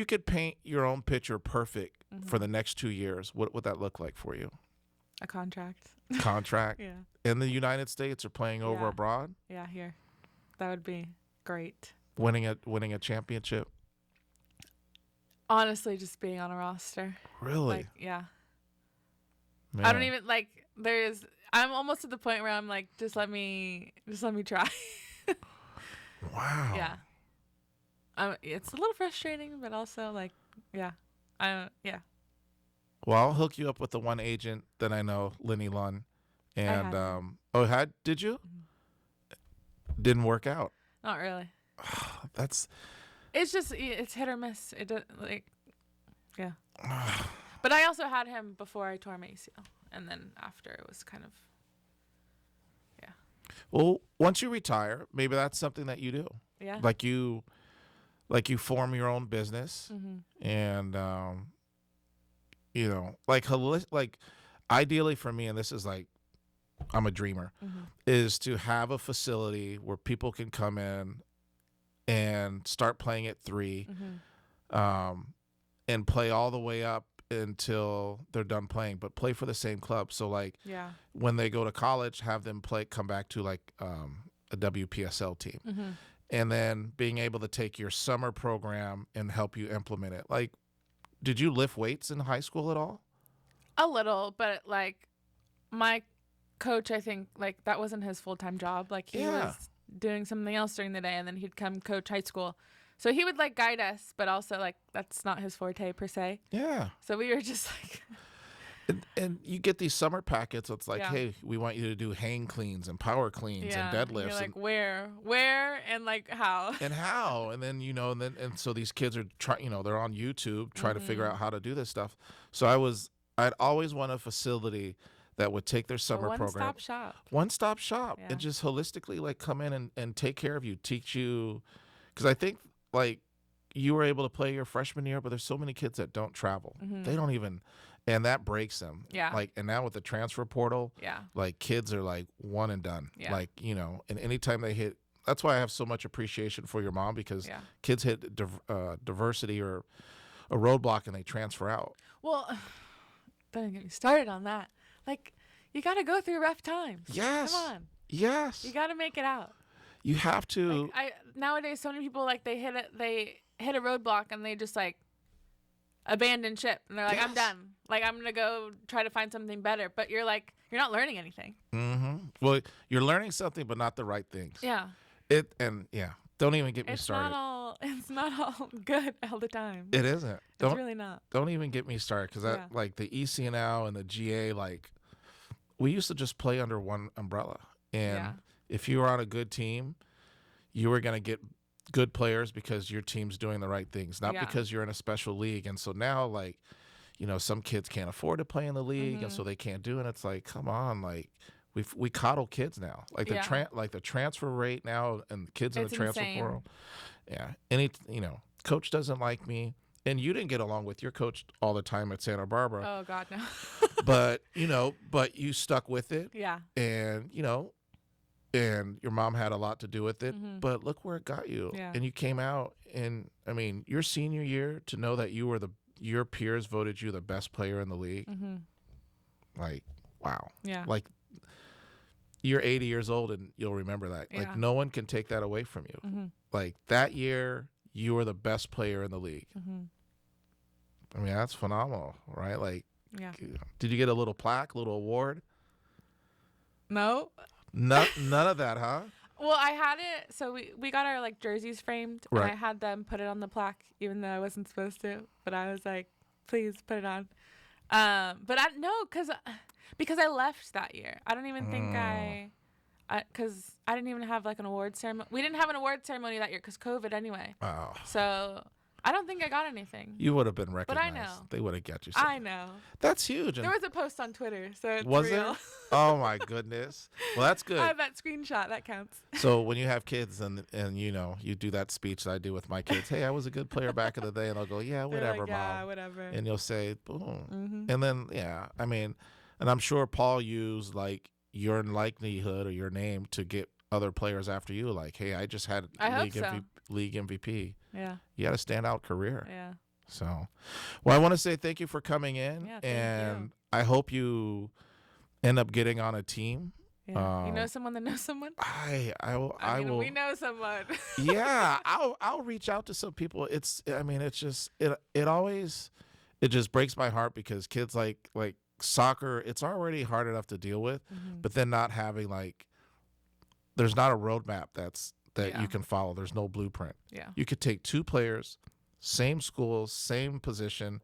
A: could paint your own picture perfect for the next 2 years, what would that look like for you?
B: A contract.
A: Contract
B: Yeah.
A: in the United States or playing over
B: Yeah.
A: abroad?
B: Yeah, here. That would be great.
A: Winning a championship?
B: Honestly, just being on a roster.
A: Really?
B: Like, yeah.
A: Man.
B: I don't even I'm almost at the point where I'm like, just let me try.
A: Wow.
B: Yeah. It's a little frustrating, but also like, yeah. Yeah.
A: Well, I'll hook you up with the one agent that I know, Lenny Lunn. And
B: had
A: did you? Didn't work out.
B: Not really.
A: That's
B: It's just it's hit or miss. It does yeah. But I also had him before I tore my ACL, and then after it was kind of
A: well, once you retire, maybe that's something that you do.
B: yeah.
A: Like you form your own business and like ideally for me, and this is like I'm a dreamer, is to have a facility where people can come in and start playing at 3 and play all the way up until they're done playing, but play for the same club. So like when they go to college, have them come back to like a WPSL team. And then being able to take your summer program and help you implement it. Like, did you lift weights in high school at all?
B: A little, but like my coach, I think like that wasn't his full-time job. Like he was doing something else during the day, and then he'd come coach high school. So he would like guide us, but also like that's not his forte per se.
A: Yeah.
B: So we were just like
A: and you get these summer packets. It's like, hey, we want you to do hang cleans and power cleans and deadlifts.
B: And you're like, where, and like how,
A: and then and so these kids are trying. They're on YouTube trying to figure out how to do this stuff. So I'd always want a facility that would take their summer program, one-stop shop, and just holistically like come in and take care of you, teach you, because I think like you were able to play your freshman year, but there's so many kids that don't travel. They don't even. And that breaks them.
B: Yeah.
A: Like, and now with the transfer portal, like kids are like one and done.
B: Yeah.
A: Like, and anytime they hit, that's why I have so much appreciation for your mom, because kids hit diversity or a roadblock and they transfer out.
B: Well, don't get me started on that. Like, you got to go through rough times.
A: Yes.
B: Come on.
A: Yes.
B: You got to make it out.
A: You have to.
B: Like, nowadays, so many people like they hit a roadblock and they just like abandon ship, and they're like, I'm done. Like, I'm gonna go try to find something better. But you're like, you're not learning anything.
A: Well, you're learning something, but not the right things.
B: Yeah.
A: Don't even get me started.
B: It's not all good all the time.
A: It isn't.
B: It's really not.
A: Don't even get me started, because like the ECNL and the GA, like we used to just play under one umbrella, and if you were on a good team, you were gonna get good players because your team's doing the right things, not because you're in a special league. And so now, like, some kids can't afford to play in the league, and so they can't do it. It's like, come on, like we coddle kids now. Like the transfer rate now, and kids in the transfer portal. Yeah, coach doesn't like me, and you didn't get along with your coach all the time at Santa Barbara.
B: Oh God, no.
A: but you stuck with it.
B: Yeah.
A: And and your mom had a lot to do with it, but look where it got you.
B: Yeah.
A: And you came out, and I mean, your senior year, to know that you were your peers voted you the best player in the league. Like, wow.
B: Yeah.
A: Like, you're 80 years old and you'll remember that.
B: Yeah.
A: Like, no one can take that away from you. Like, that year, you were the best player in the league. I mean, that's phenomenal, right? Like, did you get a little plaque, little award?
B: No.
A: None of that, huh?
B: Well, I had it. So we got our like jerseys framed, and I had them put it on the plaque, even though I wasn't supposed to. But I was like, please put it on. But because I left that year. I don't even think because I didn't even have like an award ceremony. We didn't have an award ceremony that year because COVID anyway.
A: Wow.
B: So I don't think I got anything.
A: You would have been
B: But I
A: recognized.
B: know.
A: They would have got you something.
B: I know.
A: That's huge.
B: There was a post on Twitter, so it's
A: was
B: real.
A: there? Oh my goodness. Well, that's good.
B: I have that screenshot. That counts.
A: So when you have kids and you know you do that speech that I do with my kids, hey, I was a good player back in the day, and I'll go, yeah,
B: They're
A: whatever,
B: like, yeah,
A: mom,
B: whatever.
A: and you'll say, boom,
B: Mhm.
A: and then yeah, I mean, and I'm sure Paul used like your likelihood or your name to get other players after you, like, hey, I just had
B: I hope so.
A: league MVP.
B: Yeah.
A: You had a standout career.
B: Yeah.
A: So, well, I want to say thank you for coming in,
B: Yeah, thank
A: and
B: you.
A: I hope you end up getting on a team.
B: Yeah. You know someone that knows someone?
A: I
B: mean,
A: will.
B: we know someone.
A: Yeah, I'll reach out to some people. I mean, it's just it always it just breaks my heart because kids like soccer, it's already hard enough to deal with, but then not having like there's not a roadmap that
B: Yeah.
A: you can follow. There's no blueprint.
B: Yeah.
A: You could take two players, same schools, same position,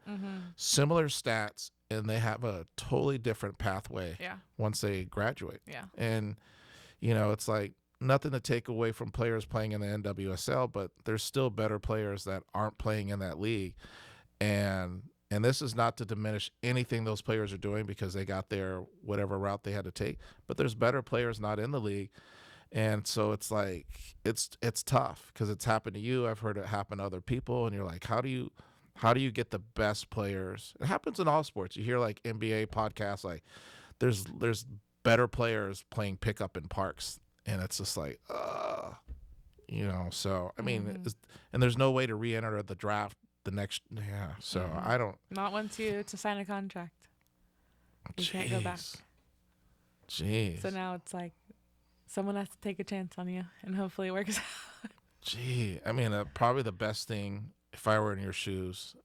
A: similar stats, and they have a totally different pathway
B: Yeah.
A: once they graduate.
B: Yeah.
A: And you know, it's like nothing to take away from players playing in the NWSL, but there's still better players that aren't playing in that league. And this is not to diminish anything those players are doing because they got their whatever route they had to take, but there's better players not in the league. And so it's like it's tough because it's happened to you. I've heard it happen to other people, and you're like, how do you get the best players? It happens in all sports. You hear like NBA podcasts, like there's better players playing pickup in parks, and it's just like, you know. So I mean, and there's no way to re-enter the draft the next. Yeah. So I don't.
B: Not once you to sign a contract. You can't go back.
A: Jeez.
B: So now it's like someone has to take a chance on you, and hopefully it works out.
A: Gee, I mean, probably the best thing if I were in your shoes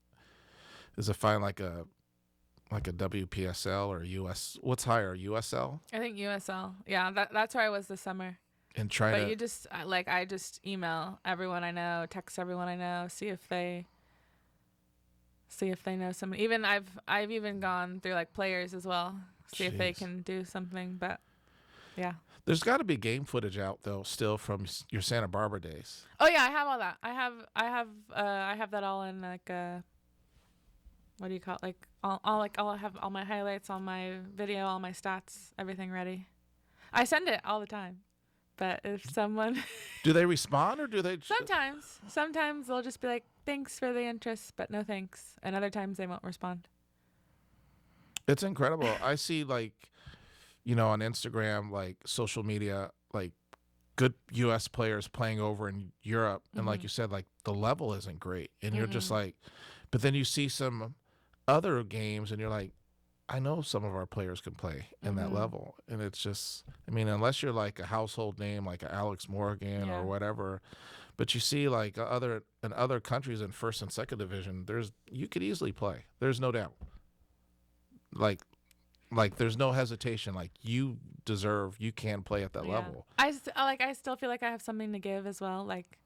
A: is to find like a WPSL or US. What's higher, USL?
B: I think USL. Yeah, that's where I was this summer.
A: And try
B: But
A: to.
B: you just I just email everyone I know, text everyone I know, see if they know someone. Even I've even gone through like players as well, see if they
A: Jeez.
B: can do something. But yeah.
A: There's got to be game footage out though, still from your Santa Barbara days.
B: Oh yeah, I have all that. I have that all in like what do you call it? Like I'll have all my highlights, all my video, all my stats, everything ready. I send it all the time. But if someone
A: Do they respond or do they?
B: sometimes they'll just be like, thanks for the interest, but no thanks. And other times they won't respond.
A: It's incredible. I see like, you know, on Instagram, like social media, like good U.S. players playing over in Europe, and like you said, like the level isn't great, and you're just like, but then you see some other games, and you're like, I know some of our players can play in that level, and it's just, I mean, unless you're like a household name like Alex Morgan or whatever, but you see like in other countries in first and second division, you could easily play. There's no doubt. Like there's no hesitation. Like you can play at that level.
B: I still feel like I have something to give as well, like,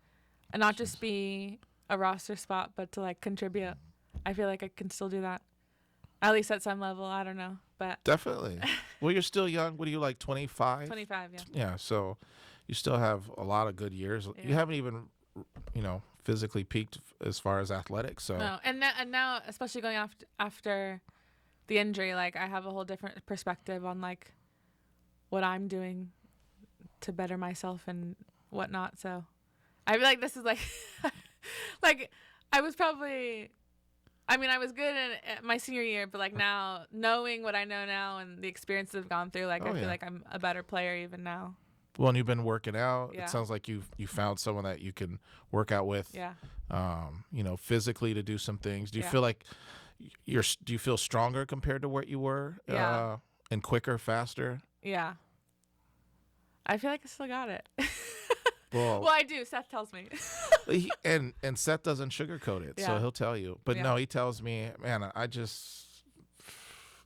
B: and not just be a roster spot, but to like contribute. I feel like I can still do that, at least at some level. I don't know, but
A: Definitely. Well, you're still young. What are you, like 25?
B: 25, yeah.
A: Yeah. So you still have a lot of good years.
B: Yeah.
A: You haven't even, you know, physically peaked as far as athletics. So
B: No, and now, especially going after the injury, like I have a whole different perspective on like what I'm doing to better myself and whatnot. So I feel like this is like, like I was probably, I mean, I was good in my senior year, but like now knowing what I know now and the experiences I've gone through, like I feel like I'm a better player even now.
A: well, and you've been working out.
B: Yeah.
A: It sounds like you found someone that you can work out with.
B: Yeah.
A: You know, physically to do some things. Do you
B: Yeah.
A: feel like do you feel stronger compared to what you were?
B: Yeah.
A: And quicker, faster?
B: Yeah. I feel like I still got it.
A: Well,
B: Well, I do. Seth tells me.
A: and Seth doesn't sugarcoat it, so
B: Yeah.
A: he'll tell you. But
B: Yeah.
A: no, he tells me, man,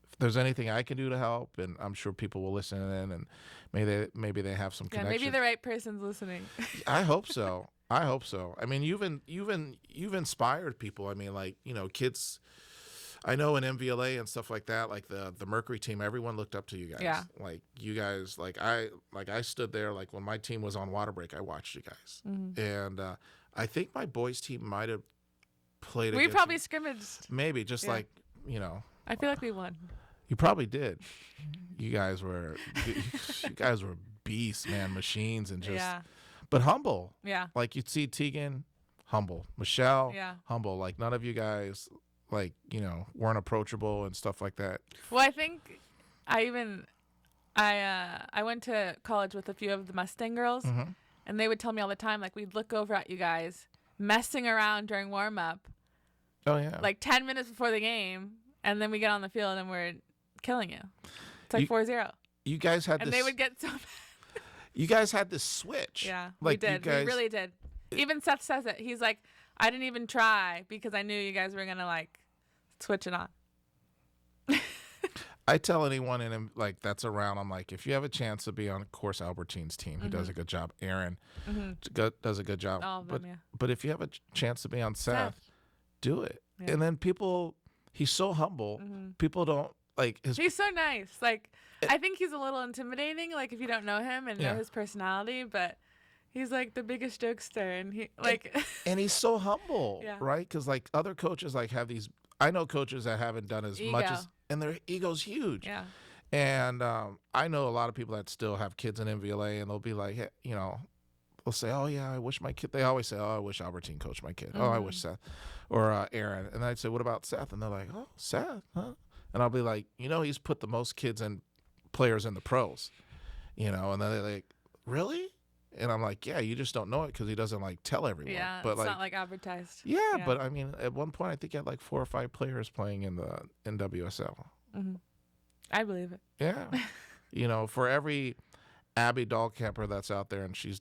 A: if there's anything I can do to help, and I'm sure people will listen in, and maybe they have some
B: Yeah,
A: connection.
B: maybe the right person's listening.
A: I hope so. I hope so. I mean, you've inspired people. I mean, like, you know, kids. I know in MVLA and stuff like that, like the Mercury team, everyone looked up to you guys.
B: Yeah.
A: Like you guys, like I stood there, like when my team was on water break, I watched you guys, and I think my boys team might have played
B: We
A: against
B: probably
A: you.
B: scrimmaged.
A: Maybe just
B: Yeah.
A: like, you know,
B: I feel like we won.
A: you probably did. You guys were beasts, man, machines, and just
B: Yeah.
A: but humble.
B: Yeah.
A: Like you'd see Tegan, humble. Michelle,
B: Yeah.
A: humble. Like none of you guys, like weren't approachable and stuff like that.
B: Well, I think I went to college with a few of the Mustang girls,
A: Mm-hmm.
B: and they would tell me all the time, like, we'd look over at you guys messing around during warm up,
A: Oh yeah.
B: like 10 minutes before the game, and then we get on the field and we're killing you. It's like
A: You-
B: 4-0.
A: you guys had
B: And
A: this.
B: they would get so mad.
A: You guys had this switch.
B: Yeah,
A: Like
B: we
A: you
B: did.
A: guys.
B: We really did. Even Seth says it. He's like, I didn't even try because I knew you guys were going to, like, switch it on.
A: I tell anyone in him like that's around. I'm like, if you have a chance to be on, of course, Albertine's team, he does a good job. Aaron does a good job.
B: All of them, yeah.
A: But if you have a chance to be on Seth, do it.
B: Yeah.
A: And then he's so humble. People don't like his.
B: He's so nice. Like, I think he's a little intimidating, like, if you don't know him and know
A: Yeah.
B: his personality, but he's, like, the biggest jokester. And he, like,
A: And he's so humble,
B: Yeah.
A: right? Because like other coaches like have these. I know coaches that haven't done as much
B: Ego.
A: as, and their ego's huge.
B: yeah.
A: And I know a lot of people that still have kids in MVLA, and they'll be like, hey, they'll say, "Oh yeah, I wish my kid." They always say, "Oh, I wish Albertine coached my kid." Oh, I wish Seth or Aaron. And I'd say, "What about Seth?" And they're like, "Oh, Seth, huh?" And I'll be like, he's put the most kids and players in the pros, And then they're like, "Really?" And I'm like, "Yeah, you just don't know it because he doesn't like tell everyone."
B: Yeah,
A: but
B: it's
A: like,
B: not, like, advertised.
A: yeah, but I mean, at one point, I think he had like 4 or 5 players playing in the NWSL.
B: I believe it.
A: Yeah. For every Abby Dahlkemper that's out there, and she's,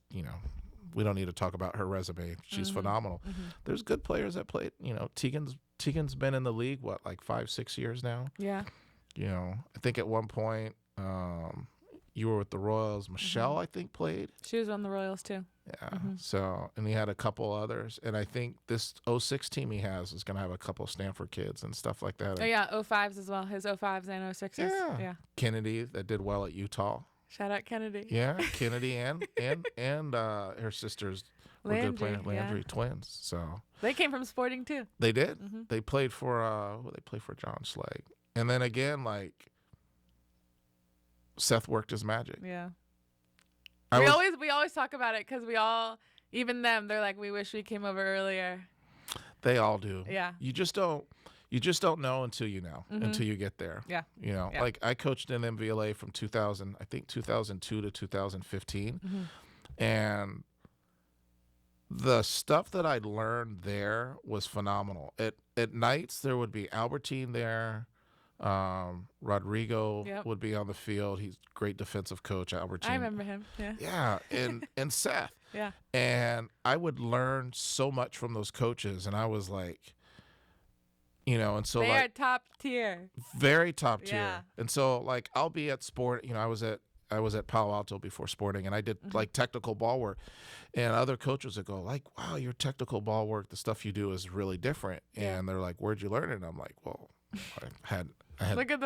A: we don't need to talk about her resume. She's phenomenal. There's good players that played. Tegan's been in the league, what, like 5-6 years now?
B: Yeah.
A: I think at one point you were with the Royals. Michelle, I think, played.
B: She was on the Royals, too.
A: Yeah. So, and he had a couple others. And I think this '06 team he has is going to have a couple Stanford kids and stuff like that.
B: Oh, yeah, 05s as well. His 05s and 06s. Yeah.
A: Kennedy that did well at Utah.
B: Shout out Kennedy.
A: Yeah, Kennedy and her sisters were good
B: Landry,
A: players, Landry
B: yeah.
A: twins. So
B: They came from Sporting, too.
A: they did. They played for John Schlegg, and then again, like Seth worked his magic.
B: Yeah.
A: I
B: We
A: was-
B: always talk about it because we all, even them, they're like, we wish we came over earlier.
A: They all do.
B: Yeah.
A: You just don't know until you know, until you get there.
B: Yeah. Yeah.
A: Like I coached in MVLA from 2002 to 2015. And the stuff that I'd learned there was phenomenal. At nights, there would be Albertine there. Rodrigo
B: Yep.
A: would be on the field. He's a great defensive coach, Albertine.
B: I remember him. Yeah.
A: Yeah, and Seth.
B: Yeah.
A: And I would learn so much from those coaches, and I was like, and so
B: They
A: like
B: are top tier.
A: very top tier.
B: Yeah.
A: And so like I'll be at sport, I was at Palo Alto before Sporting, and I did like technical ball work, and other coaches would go like, "Wow, your technical ball work, the stuff you do is really different."
B: Yeah.
A: And they're like, "Where'd you learn it?" And I'm like, "Well, I had
B: Look at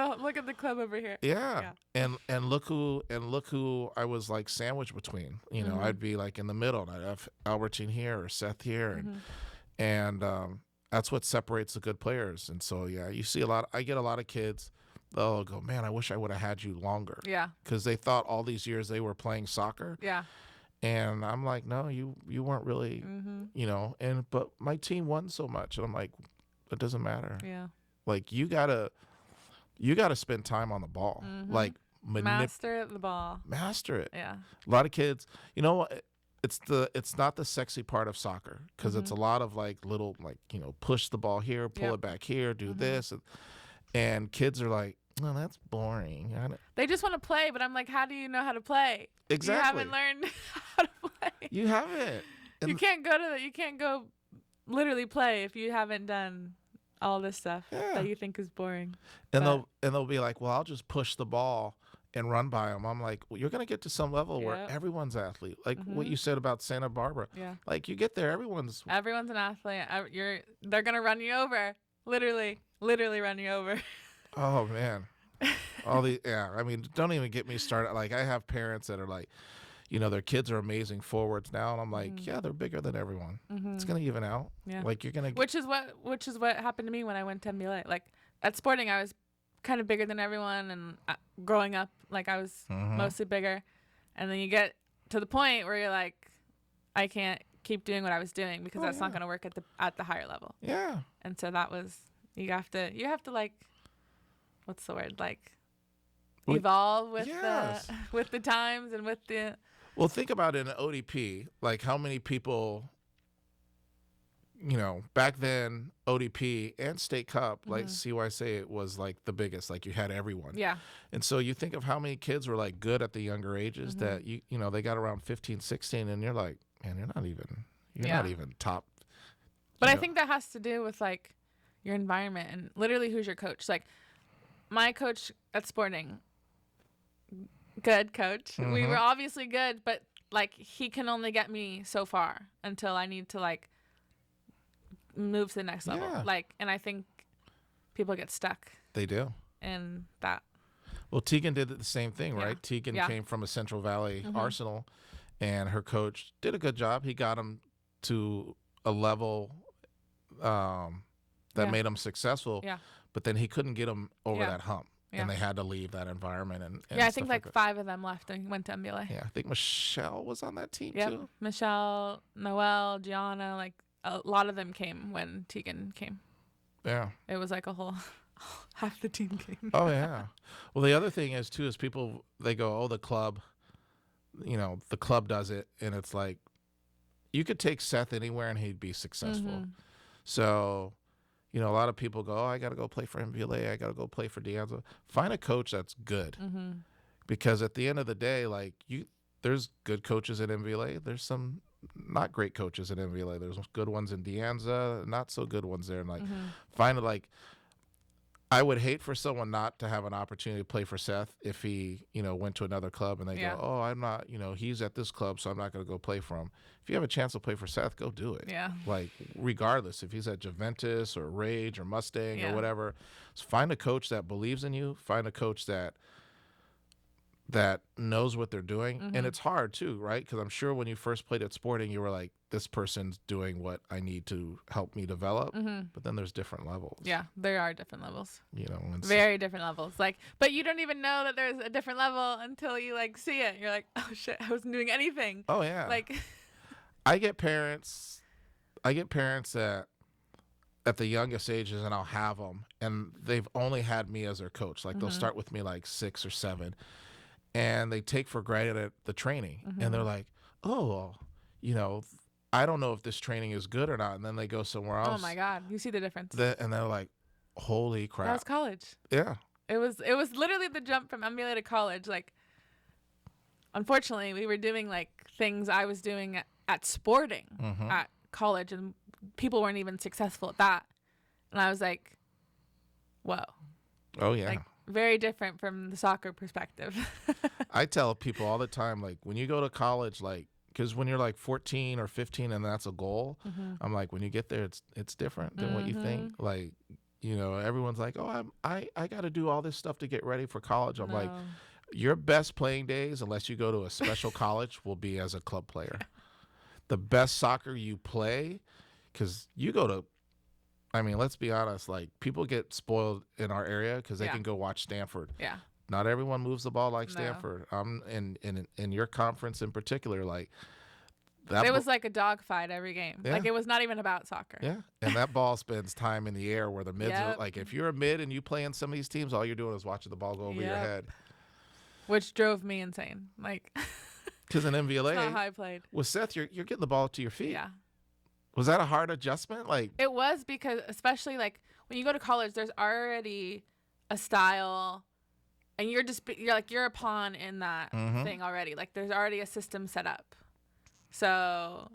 B: the club over here.
A: yeah. And look who I was like sandwiched between. I'd be like in the middle, and I'd have Albertine here or Seth here, and that's what separates the good players. And so yeah, you see I get a lot of kids. They'll go, "Man, I wish I would have had you longer."
B: Yeah.
A: Because they thought all these years they were playing soccer.
B: Yeah.
A: And I'm like, "No, you weren't really, but my team won so much." And I'm like, "It doesn't matter.
B: Yeah.
A: Like you gotta spend time on the ball. Like
B: Master the ball.
A: master it."
B: Yeah.
A: A lot of kids, it's not the sexy part of soccer because it's a lot of like little push the ball here, pull
B: Yep.
A: it back here, do this, and kids are like, "No, that's boring."
B: They just want to play, but I'm like, how do you know how to play?
A: Exactly.
B: You haven't learned how to play.
A: You haven't.
B: You can't go literally play if you haven't done all this stuff
A: Yeah.
B: that you think is boring.
A: And
B: But-
A: they'll be like, "Well, I'll just push the ball and run by them." I'm like, "Well, you're gonna get to some level where
B: Yep.
A: everyone's athlete, like what you said about Santa Barbara.
B: Yeah.
A: Like you get there, everyone's
B: Everyone's an athlete. They're gonna run you over. Literally run you over.
A: oh man, I mean, don't even get me started. Like I have parents that are like, their kids are amazing forwards now, and I'm like, yeah, they're bigger than everyone. It's gonna even out.
B: Yeah.
A: Like you're gonna.
B: Which is what happened to me when I went to MBLA. Like at Sporting, I was kind of bigger than everyone, and growing up, like I was mostly bigger, and then you get to the point where you're like, I can't keep doing what I was doing because that's not gonna work at the higher level.
A: Yeah.
B: And so that was you have to like, what's the word, like evolve with the times and with the.
A: Well, think about it in ODP. Like how many people, back then ODP and State Cup, like CYSA, it was like the biggest. Like you had everyone.
B: Yeah.
A: And so you think of how many kids were like good at the younger ages that they got around 15, 16, and you're like, man, you're not even top.
B: But I think that has to do with like your environment and literally who's your coach. Like my coach at Sporting, good coach. We were obviously good, but like he can only get me so far until I need to like move to the next level.
A: Yeah.
B: Like, and I think people get stuck
A: They do.
B: in that.
A: Well, Tegan did the same thing,
B: Yeah.
A: right? Tegan
B: Yeah.
A: came from a Central Valley Arsenal, and her coach did a good job. He got him to a level that made him successful,
B: Yeah.
A: but then he couldn't get him over
B: Yeah.
A: that hump,
B: Yeah.
A: and they had to leave that environment. And
B: Yeah, I
A: stuff
B: think like
A: that.
B: 5 of them left and went to MBLA.
A: Yeah, I think Michelle was on that team
B: Yep.
A: too.
B: Michelle, Noelle, Gianna, like a lot of them came when Tegan came.
A: Yeah.
B: It was like a whole half the team came.
A: Oh yeah. Well, the other thing is too is people, they go, oh, the club does it, and it's like you could take Seth anywhere and he'd be successful. So, a lot of people go, oh, I got to go play for MVLA. I got to go play for Deanza. Find a coach that's good, because at the end of the day, like there's good coaches in MVLA. There's some not great coaches in MVLA. There's good ones in Deanza, not so good ones there. And like, find it like. I would hate for someone not to have an opportunity to play for Seth if he, went to another club and they go, oh, I'm not, he's at this club, so I'm not going to go play for him. If you have a chance to play for Seth, go do it.
B: Yeah.
A: Like, regardless, if he's at Juventus or Rage or Mustang or whatever, so find a coach that believes in you. Find a coach that knows what they're doing. And it's hard too, right? Because I'm sure when you first played at Sporting, you were like, this person's doing what I need to help me develop. But then there's different levels.
B: Yeah, there are different levels.
A: And
B: Very different levels. Like, but you don't even know that there's a different level until you like see it. You're like, oh shit, I wasn't doing anything.
A: Oh yeah.
B: Like,
A: I get parents that at the youngest ages, and I'll have them, and they've only had me as their coach. Like they'll start with me like 6 or 7. And they take for granted the training, and they're like, "Oh, I don't know if this training is good or not." And then they go somewhere else.
B: oh my god, you see the difference.
A: And they're like, "Holy crap!"
B: That was college.
A: Yeah.
B: It was literally the jump from MBA to college. Like, unfortunately, we were doing like things I was doing at Sporting at college, and people weren't even successful at that. And I was like, "Whoa!"
A: Oh yeah.
B: Like, very different from the soccer perspective.
A: I tell people all the time, like when you go to college, like because when you're like 14 or 15 and that's a goal, I'm like, when you get there, it's different than what you think. Like, everyone's like, oh, I got to do all this stuff to get ready for college. I'm like, your best playing days, unless you go to a special college, will be as a club player. The best soccer you play, because you go to. I mean, let's be honest, like people get spoiled in our area because they can go watch Stanford.
B: Yeah.
A: Not everyone moves the ball like
B: No.
A: Stanford. In your conference in particular, like that.
B: It was like a dogfight every game.
A: Yeah.
B: Like it was not even about soccer.
A: Yeah, and that ball spends time in the air where the mids are
B: Yep.
A: like. If you're a mid and you play in some of these teams, all you're doing is watching the ball go over your
B: Yep.
A: head.
B: Which drove me insane. Like,
A: Because in
B: that's not how
A: MVLA,
B: I played.
A: with Seth, you're getting the ball to your feet.
B: Yeah.
A: Was that a hard adjustment? Like,
B: It was because, especially like when you go to college, there's already a style, and you're a pawn in that thing already. Like there's already a system set up. So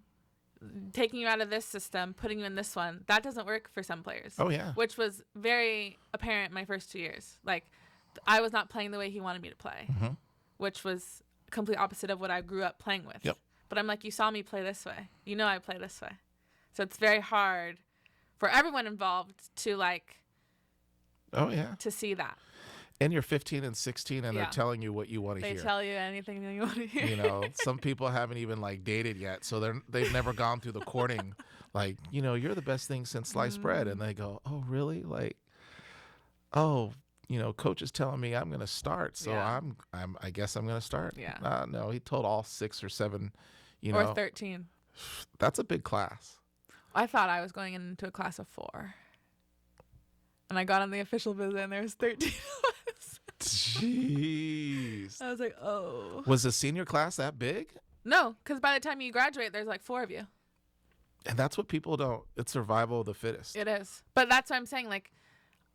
B: taking you out of this system, putting you in this one, that doesn't work for some players.
A: oh yeah,
B: Which was very apparent my first 2 years. Like I was not playing the way he wanted me to play, which was complete opposite of what I grew up playing with.
A: Yep.
B: But I'm like, you saw me play this way. You know I play this way. So it's very hard for everyone involved to like
A: oh yeah.
B: to see that.
A: And you're 15 and 16, and
B: Yeah.
A: they're telling you what you want to
B: They
A: hear.
B: tell you anything that you want to hear.
A: You know, some people haven't even like dated yet, so they've never gone through the courting. Like, you know, you're the best thing since sliced bread, and they go, oh, really? Like, oh, you know, coach is telling me I'm gonna start, so
B: Yeah.
A: I guess I'm gonna start.
B: Yeah.
A: No, he told all 6 or 7. You
B: Or
A: know,
B: 13.
A: that's a big class.
B: I thought I was going into a class of 4. And I got on the official visit and there was 13 of us.
A: Jeez.
B: I was like, oh.
A: Was the senior class that big?
B: No, because by the time you graduate, there's like 4 of you.
A: And that's what people don't. It's survival of the fittest.
B: It is. But that's what I'm saying. Like,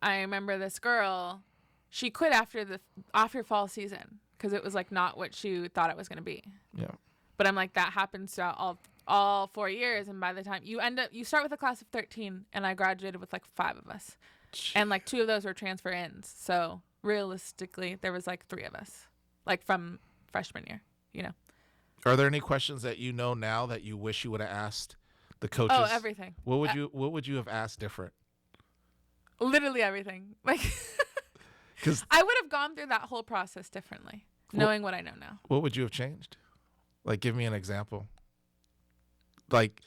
B: I remember this girl, she quit after fall season because it was like not what she thought it was going to be.
A: Yeah.
B: But I'm like, that happens throughout all 4 years. And by the time you start with a class of 13, and I graduated with like 5 of us. And like 2 of those were transfer ins. So realistically, there was like 3 of us, like from freshman year, you know.
A: Are there any questions that you know now that you wish you would have asked the coaches?
B: Oh, everything.
A: What would you have asked different?
B: Literally everything. Like,
A: 'Cause
B: I would have gone through that whole process differently, knowing what I know now.
A: what would you have changed? Like, give me an example. Like,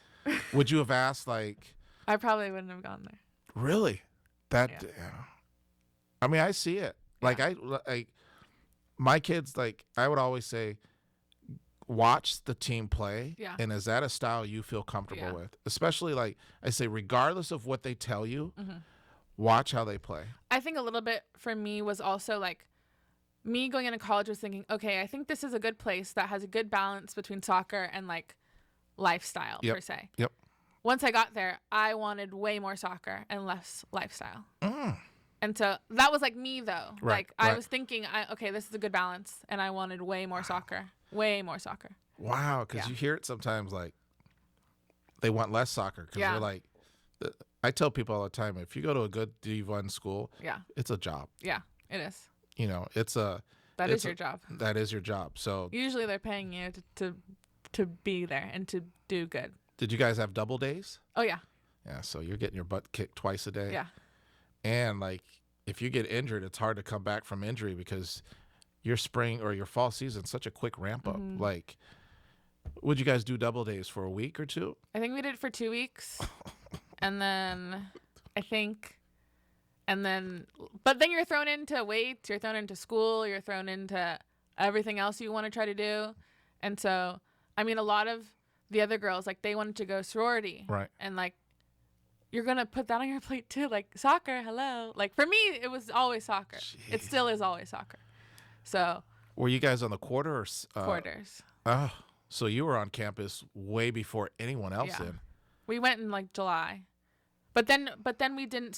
A: would you have asked, like,
B: I probably wouldn't have gone there.
A: really? That,
B: Yeah.
A: yeah. I mean, I see it. Like, my kids, like, I would always say, watch the team play.
B: Yeah.
A: And is that a style you feel comfortable
B: Yeah.
A: with? Especially, like, I say, regardless of what they tell you,
B: Mm-hmm.
A: watch how they play.
B: I think a little bit for me was also like me going into college was thinking, okay, I think this is a good place that has a good balance between soccer and like lifestyle
A: Yep.
B: per se.
A: Yep.
B: Once I got there, I wanted way more soccer and less lifestyle.
A: Mm.
B: And so that was like me though.
A: Right,
B: Like I
A: right.
B: was thinking, okay, this is a good balance, and I wanted way more soccer. Way more soccer.
A: Wow, because
B: Yeah.
A: you hear it sometimes, like, they want less soccer. Because
B: Yeah.
A: they're like, I tell people all the time, if you go to a good D1 school,
B: Yeah.
A: it's a job.
B: Yeah, it is.
A: You know,
B: That
A: It's
B: is your job.
A: that is your job. So
B: Usually they're paying you to be there and to do good.
A: did you guys have double days?
B: Oh yeah.
A: Yeah, so you're getting your butt kicked twice a day.
B: Yeah.
A: And, like, if you get injured, it's hard to come back from injury because your spring or your fall season's such a quick ramp up.
B: Mm-hmm.
A: Like, would you guys do double days for a week or 2?
B: I think we did it for 2 weeks. And then but then you're thrown into weights, you're thrown into school, you're thrown into everything else you want to try to do. And so, I mean, a lot of the other girls, like, they wanted to go sorority.
A: Right.
B: And, like, you're going to put that on your plate too. Like, soccer, hello. Like, for me, it was always soccer. It still is always soccer. So.
A: Were you guys on the quarter or
B: Quarters.
A: Oh, so you were on campus way before anyone else
B: Yeah.
A: did.
B: We went in, like, July. But then we didn't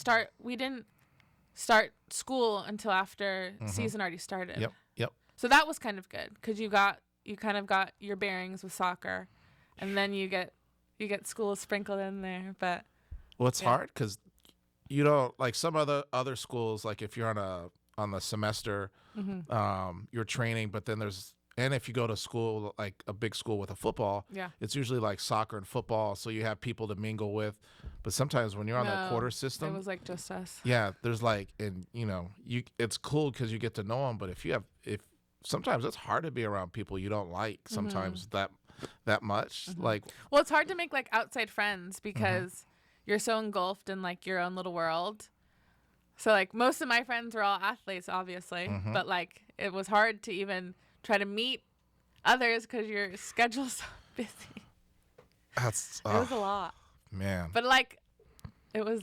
B: start school until after season already started.
A: Yep.
B: So that was kind of good because you kind of got your bearings with soccer, and then you get school sprinkled in there. But
A: Well, it's hard because you don't, like, some other schools, like, if you're on the semester, you're training, but then and if you go to school, like a big school with a football,
B: yeah,
A: it's usually like soccer and football, so you have people to mingle with. But sometimes when you're on that quarter
B: it
A: system,
B: was like just us.
A: yeah, there's like, and it's cool because you get to know them. But if sometimes it's hard to be around people you don't like. Sometimes that much, like,
B: Well, it's hard to make like outside friends because you're so engulfed in like your own little world. So like most of my friends were all athletes, obviously, but like it was hard to even try to meet others because your schedule's so busy.
A: that's
B: It was a lot.
A: man.
B: But like, it was,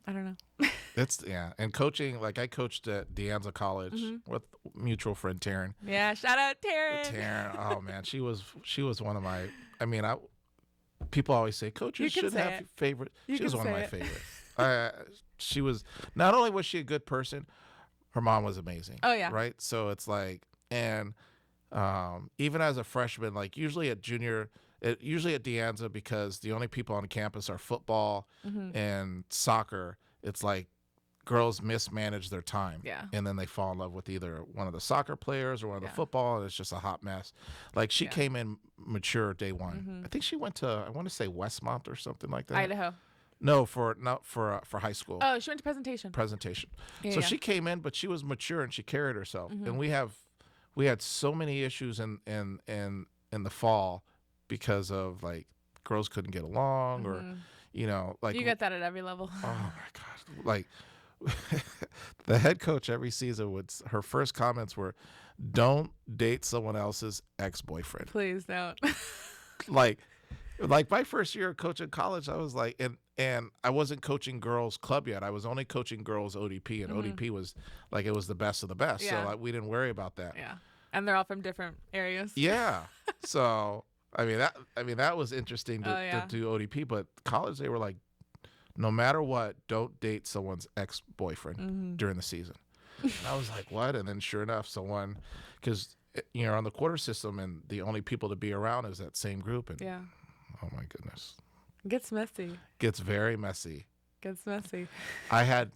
B: I don't know.
A: It's and coaching, like, I coached at De Anza College with mutual friend Taryn.
B: Yeah, shout out Taryn.
A: Taryn, oh man, she was one of my. I mean, people always say coaches
B: You can
A: should
B: say
A: have
B: it.
A: favorite.
B: You
A: She was
B: can
A: one of
B: say
A: my
B: it.
A: favorites. She was, not only was she a good person, her mom was amazing.
B: Oh, yeah.
A: Right. So it's like, and even as a freshman, like usually at De Anza, because the only people on campus are football and soccer. It's like girls mismanage their time.
B: Yeah.
A: And then they fall in love with either one of the soccer players or one of the football, and it's just a hot mess. Like, she came in mature day one. I think she went to, I want to say Westmont or something like that.
B: Idaho.
A: No, for high school
B: Oh, she went to presentation.
A: presentation.
B: Yeah,
A: So
B: yeah.
A: she came in, but she was mature and she carried herself. And we had so many issues in the fall because of like girls couldn't get along or like
B: You get that at every level.
A: oh my god, like the head coach every season would her first comments were, "Don't date someone else's ex-boyfriend."
B: Please don't.
A: like like my first year of coaching college, I was like, and I wasn't coaching girls club yet. I was only coaching girls ODP, and ODP was like it was the best of the best.
B: Yeah.
A: So like, we didn't worry about that.
B: Yeah. And they're all from different areas.
A: Yeah. So I mean that was interesting to,
B: Oh, yeah.
A: to do ODP, but college they were like, no matter what, don't date someone's ex-boyfriend during the season. And I was like, what? And then sure enough, someone, because you're on the quarter system, and the only people to be around is that same group, and
B: Yeah.
A: oh my goodness,
B: Gets messy.
A: gets very messy.
B: Gets messy.
A: I had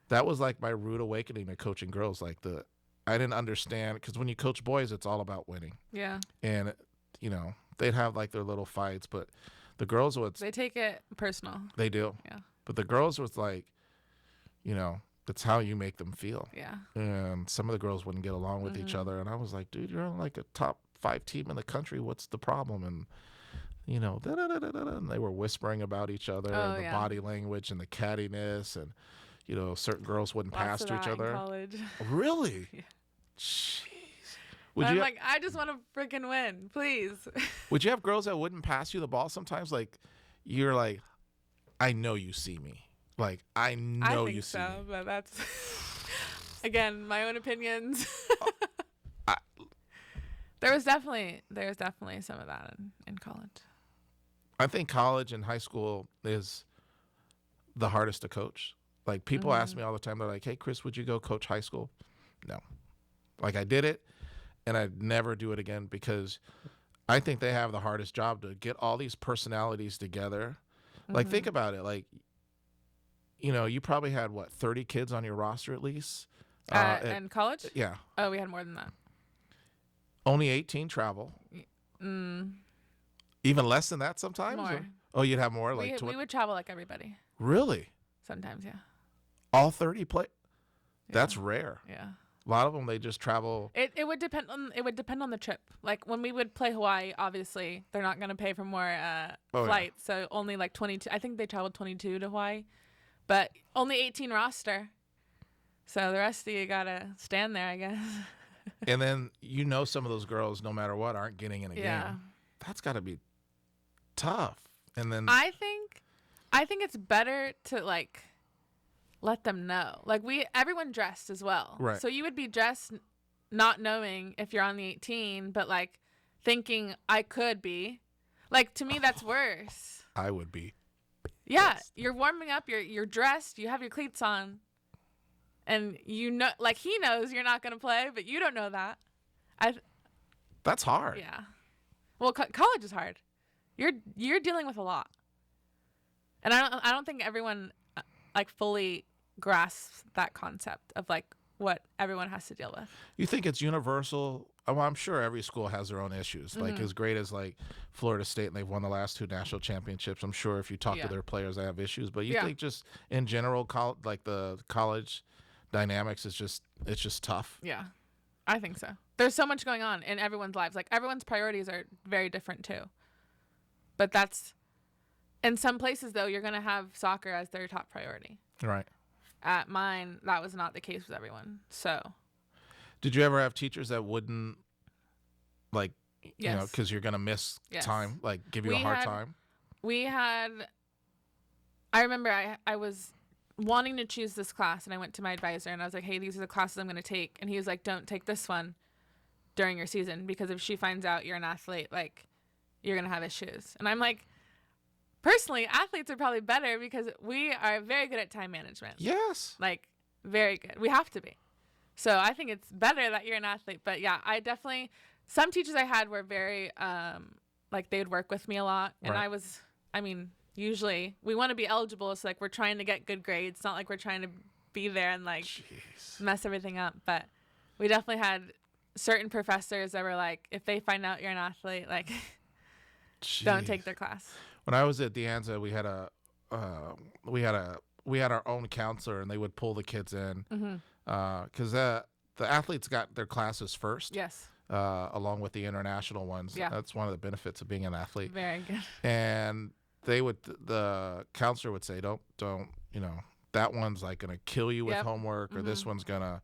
A: that was like my rude awakening to coaching girls. Like I didn't understand because when you coach boys, it's all about winning,
B: Yeah.
A: and they'd have like their little fights, but the girls would
B: They take it personal.
A: they do,
B: Yeah.
A: but the girls was like, it's how you make them feel.
B: Yeah.
A: And some of the girls wouldn't get along with each other, and I was like, dude, you're on like a top 5 team in the country. What's the problem? And and they were whispering about each other
B: Oh,
A: and the
B: yeah.
A: body language and the cattiness, and certain girls wouldn't
B: Lots
A: pass
B: of
A: to each
B: that in
A: other.
B: college.
A: Really?
B: Yeah.
A: Jeez. Would
B: I'm
A: you
B: like, I just want to freaking win, please.
A: would you have girls that wouldn't pass you the ball sometimes? Like you're like, I know you see me. Like I know
B: I think
A: you see
B: so,
A: me.
B: but that's again my own opinions.
A: I-
B: There was definitely some of that in college.
A: I think college and high school is the hardest to coach. Like people ask me all the time, they're like, "Hey, Chris, would you go coach high school?" No. Like I did it, and I'd never do it again because I think they have the hardest job to get all these personalities together. Like think about it. Like you probably had 30 kids on your roster at least.
B: In college?
A: Yeah.
B: Oh, we had more than that.
A: Only 18 travel. Even less than that sometimes?
B: More.
A: Oh, you'd have more? Like
B: We would travel like everybody.
A: Really?
B: Sometimes, yeah.
A: All 30 play? That's rare.
B: Yeah.
A: A lot of them, they just travel.
B: It would depend on the trip. Like when we would play Hawaii, obviously they're not going to pay for more flights, so only like 22. I think they traveled 22 to Hawaii, but only 18 roster. So the rest of you gotta stand there, I guess.
A: And then some of those girls, no matter what, aren't getting in a game. That's got to be tough. And then
B: I think it's better to like let them know. Like everyone dressed as well.
A: Right.
B: So you would be dressed not knowing if you're on the 18, but like thinking I could be. Like to me that's worse.
A: I would be.
B: Yeah, you're warming up, you're dressed, you have your cleats on. And like he knows you're not going to play, but you don't know that.
A: That's hard.
B: Yeah. Well, college is hard. You're dealing with a lot. And I don't think everyone like fully grasps that concept of like what everyone has to deal with.
A: You think it's universal? Well, I'm sure every school has their own issues. Like as great as like Florida State, and they've won the last 2 national championships. I'm sure if you talk to their players, they have issues. But you think just in general, like the college dynamics it's just tough.
B: Yeah, I think so. There's so much going on in everyone's lives. Like everyone's priorities are very different too. But that's in some places though, you're gonna have soccer as their top priority.
A: Right.
B: At mine, that was not the case with everyone. So.
A: Did you ever have teachers that wouldn't like
B: Yes.
A: because you're gonna miss time, like give you a hard time?
B: I remember I was wanting to choose this class, and I went to my advisor and I was like, hey, these are the classes I'm going to take. And he was like, don't take this one during your season, because if she finds out you're an athlete, like you're going to have issues. And I'm like, personally, athletes are probably better because we are very good at time management.
A: Yes.
B: Like very good. We have to be. So I think it's better that you're an athlete. But yeah, some teachers I had were very, like they would work with me a lot. And
A: Right.
B: Usually we want to be eligible. So like we're trying to get good grades. It's not like we're trying to be there and like mess everything up. But we definitely had certain professors that were like, if they find out you're an athlete, like don't take their class.
A: when I was at De Anza, uh, we had a we had our own counselor, and they would pull the kids in because the athletes got their classes first.
B: Yes.
A: Along with the international ones.
B: Yeah.
A: That's one of the benefits of being an athlete.
B: Very good.
A: And the counselor would say, don't, that one's like going to kill you with homework, or this one's going to,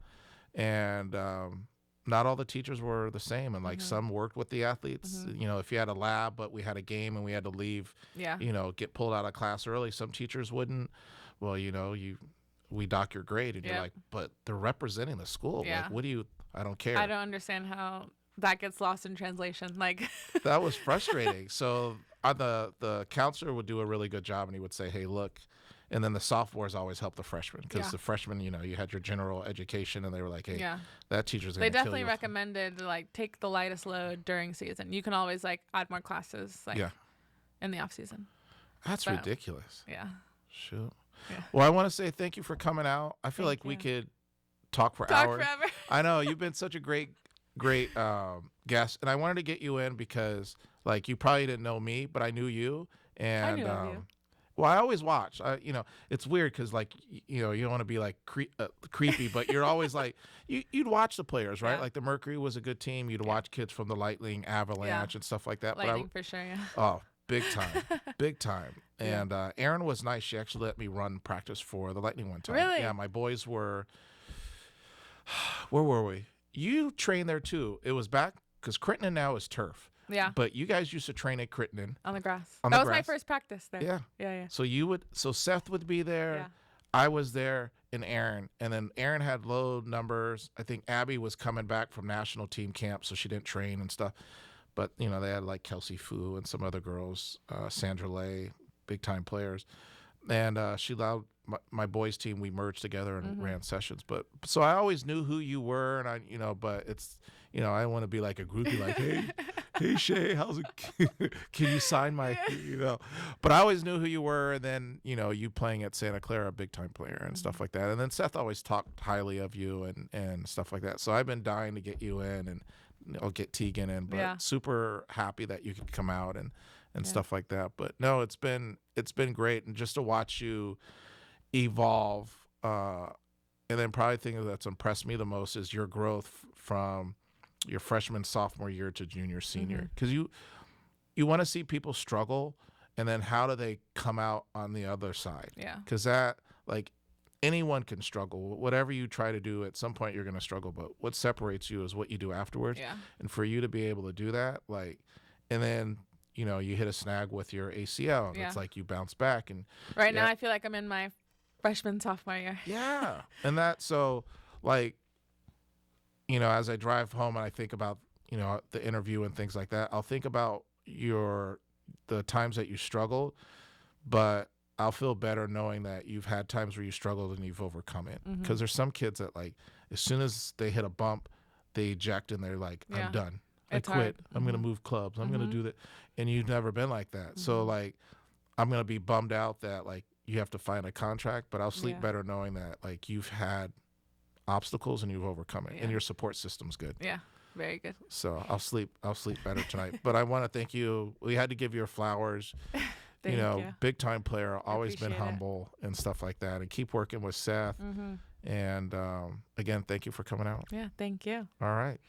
A: and not all the teachers were the same. And like some worked with the athletes, if you had a lab, but we had a game and we had to leave, get pulled out of class early. Some teachers wouldn't. Well, we dock your grade, and you're like, but they're representing the school.
B: Yeah.
A: Like, what do you, I don't care.
B: I don't understand how that gets lost in translation. Like
A: that was frustrating. So the counselor would do a really good job, and he would say, hey, look, and then the sophomores always help the freshmen, because the freshmen, you had your general education, and they were like, hey, that teacher's going to kill you.
B: They definitely recommended like take the lightest load during season. You can always like add more classes in the off season.
A: That's ridiculous.
B: Yeah.
A: Shoot.
B: Yeah.
A: Well, I want to say thank you for coming out. I feel like we could talk for hours.
B: Forever.
A: I know you've been such a great guest, and I wanted to get you in because like you probably didn't know me, but I knew you, and
B: I knew of you.
A: Well, I always watch. It's weird because like you don't want to be like creepy, but you're always like you'd watch the players, right?
B: Yeah.
A: Like the Mercury was a good team. You'd watch kids from the Lightning, Avalanche, and stuff like that.
B: Lightning for sure. Yeah.
A: Oh, big time, big time. And Erin was nice. She actually let me run practice for the Lightning one time.
B: Really?
A: Yeah, my boys were. Where were we? You trained there too. It was back because Crittenden now is turf.
B: Yeah.
A: But you guys used to train at Crittenden.
B: On the grass.
A: On
B: that
A: the
B: was my
A: grass.
B: first practice there.
A: Yeah.
B: Yeah.
A: So Seth would be there.
B: Yeah.
A: I was there, and Erin. And then Erin had low numbers. I think Abby was coming back from national team camp, so she didn't train and stuff. But, they had like Kelsey Fu and some other girls, Sandra Lay, big time players. And she allowed my boys team, we merged together and ran sessions. But so I always knew who you were, and but it's, I want to be like a groupie, like, hey, Shae, how's it? Can you sign my, But I always knew who you were, and then, you playing at Santa Clara, big time player and stuff like that. And then Seth always talked highly of you and stuff like that. So I've been dying to get you in, and I'll get Tegan in, but super happy that you could come out and stuff like that. But no, it's been great, and just to watch you evolve, and then probably the thing that's impressed me the most is your growth from your freshman, sophomore year to junior, senior, because you want to see people struggle, and then how do they come out on the other side?
B: Yeah.
A: Because that, like, anyone can struggle. Whatever you try to do, at some point you're going to struggle, but what separates you is what you do afterwards.
B: Yeah.
A: And for you to be able to do that, like, and then you hit a snag with your ACL, and it's like you bounce back. And
B: right now I feel like I'm in my freshman, sophomore year.
A: Yeah. And that, so like, as I drive home and I think about, the interview and things like that, I'll think about the times that you struggled, but I'll feel better knowing that you've had times where you struggled and you've overcome it. Because there's some kids that, like, as soon as they hit a bump, they eject and they're like, I'm done. I quit.
B: Hard.
A: I'm going to move clubs. I'm going to do that. And you've never been like that. So, like, I'm going to be bummed out that, like, you have to find a contract, but I'll sleep better knowing that, like, you've had obstacles and you've overcome it, and your support system's good.
B: Yeah. Very good.
A: So I'll sleep better tonight. But I want to thank you. We had to give your flowers.
B: Thank you.
A: Big time player, always been
B: appreciate it.
A: humble and stuff like that, and keep working with Seth. And again, thank you for coming out.
B: Yeah. Thank you.
A: All right.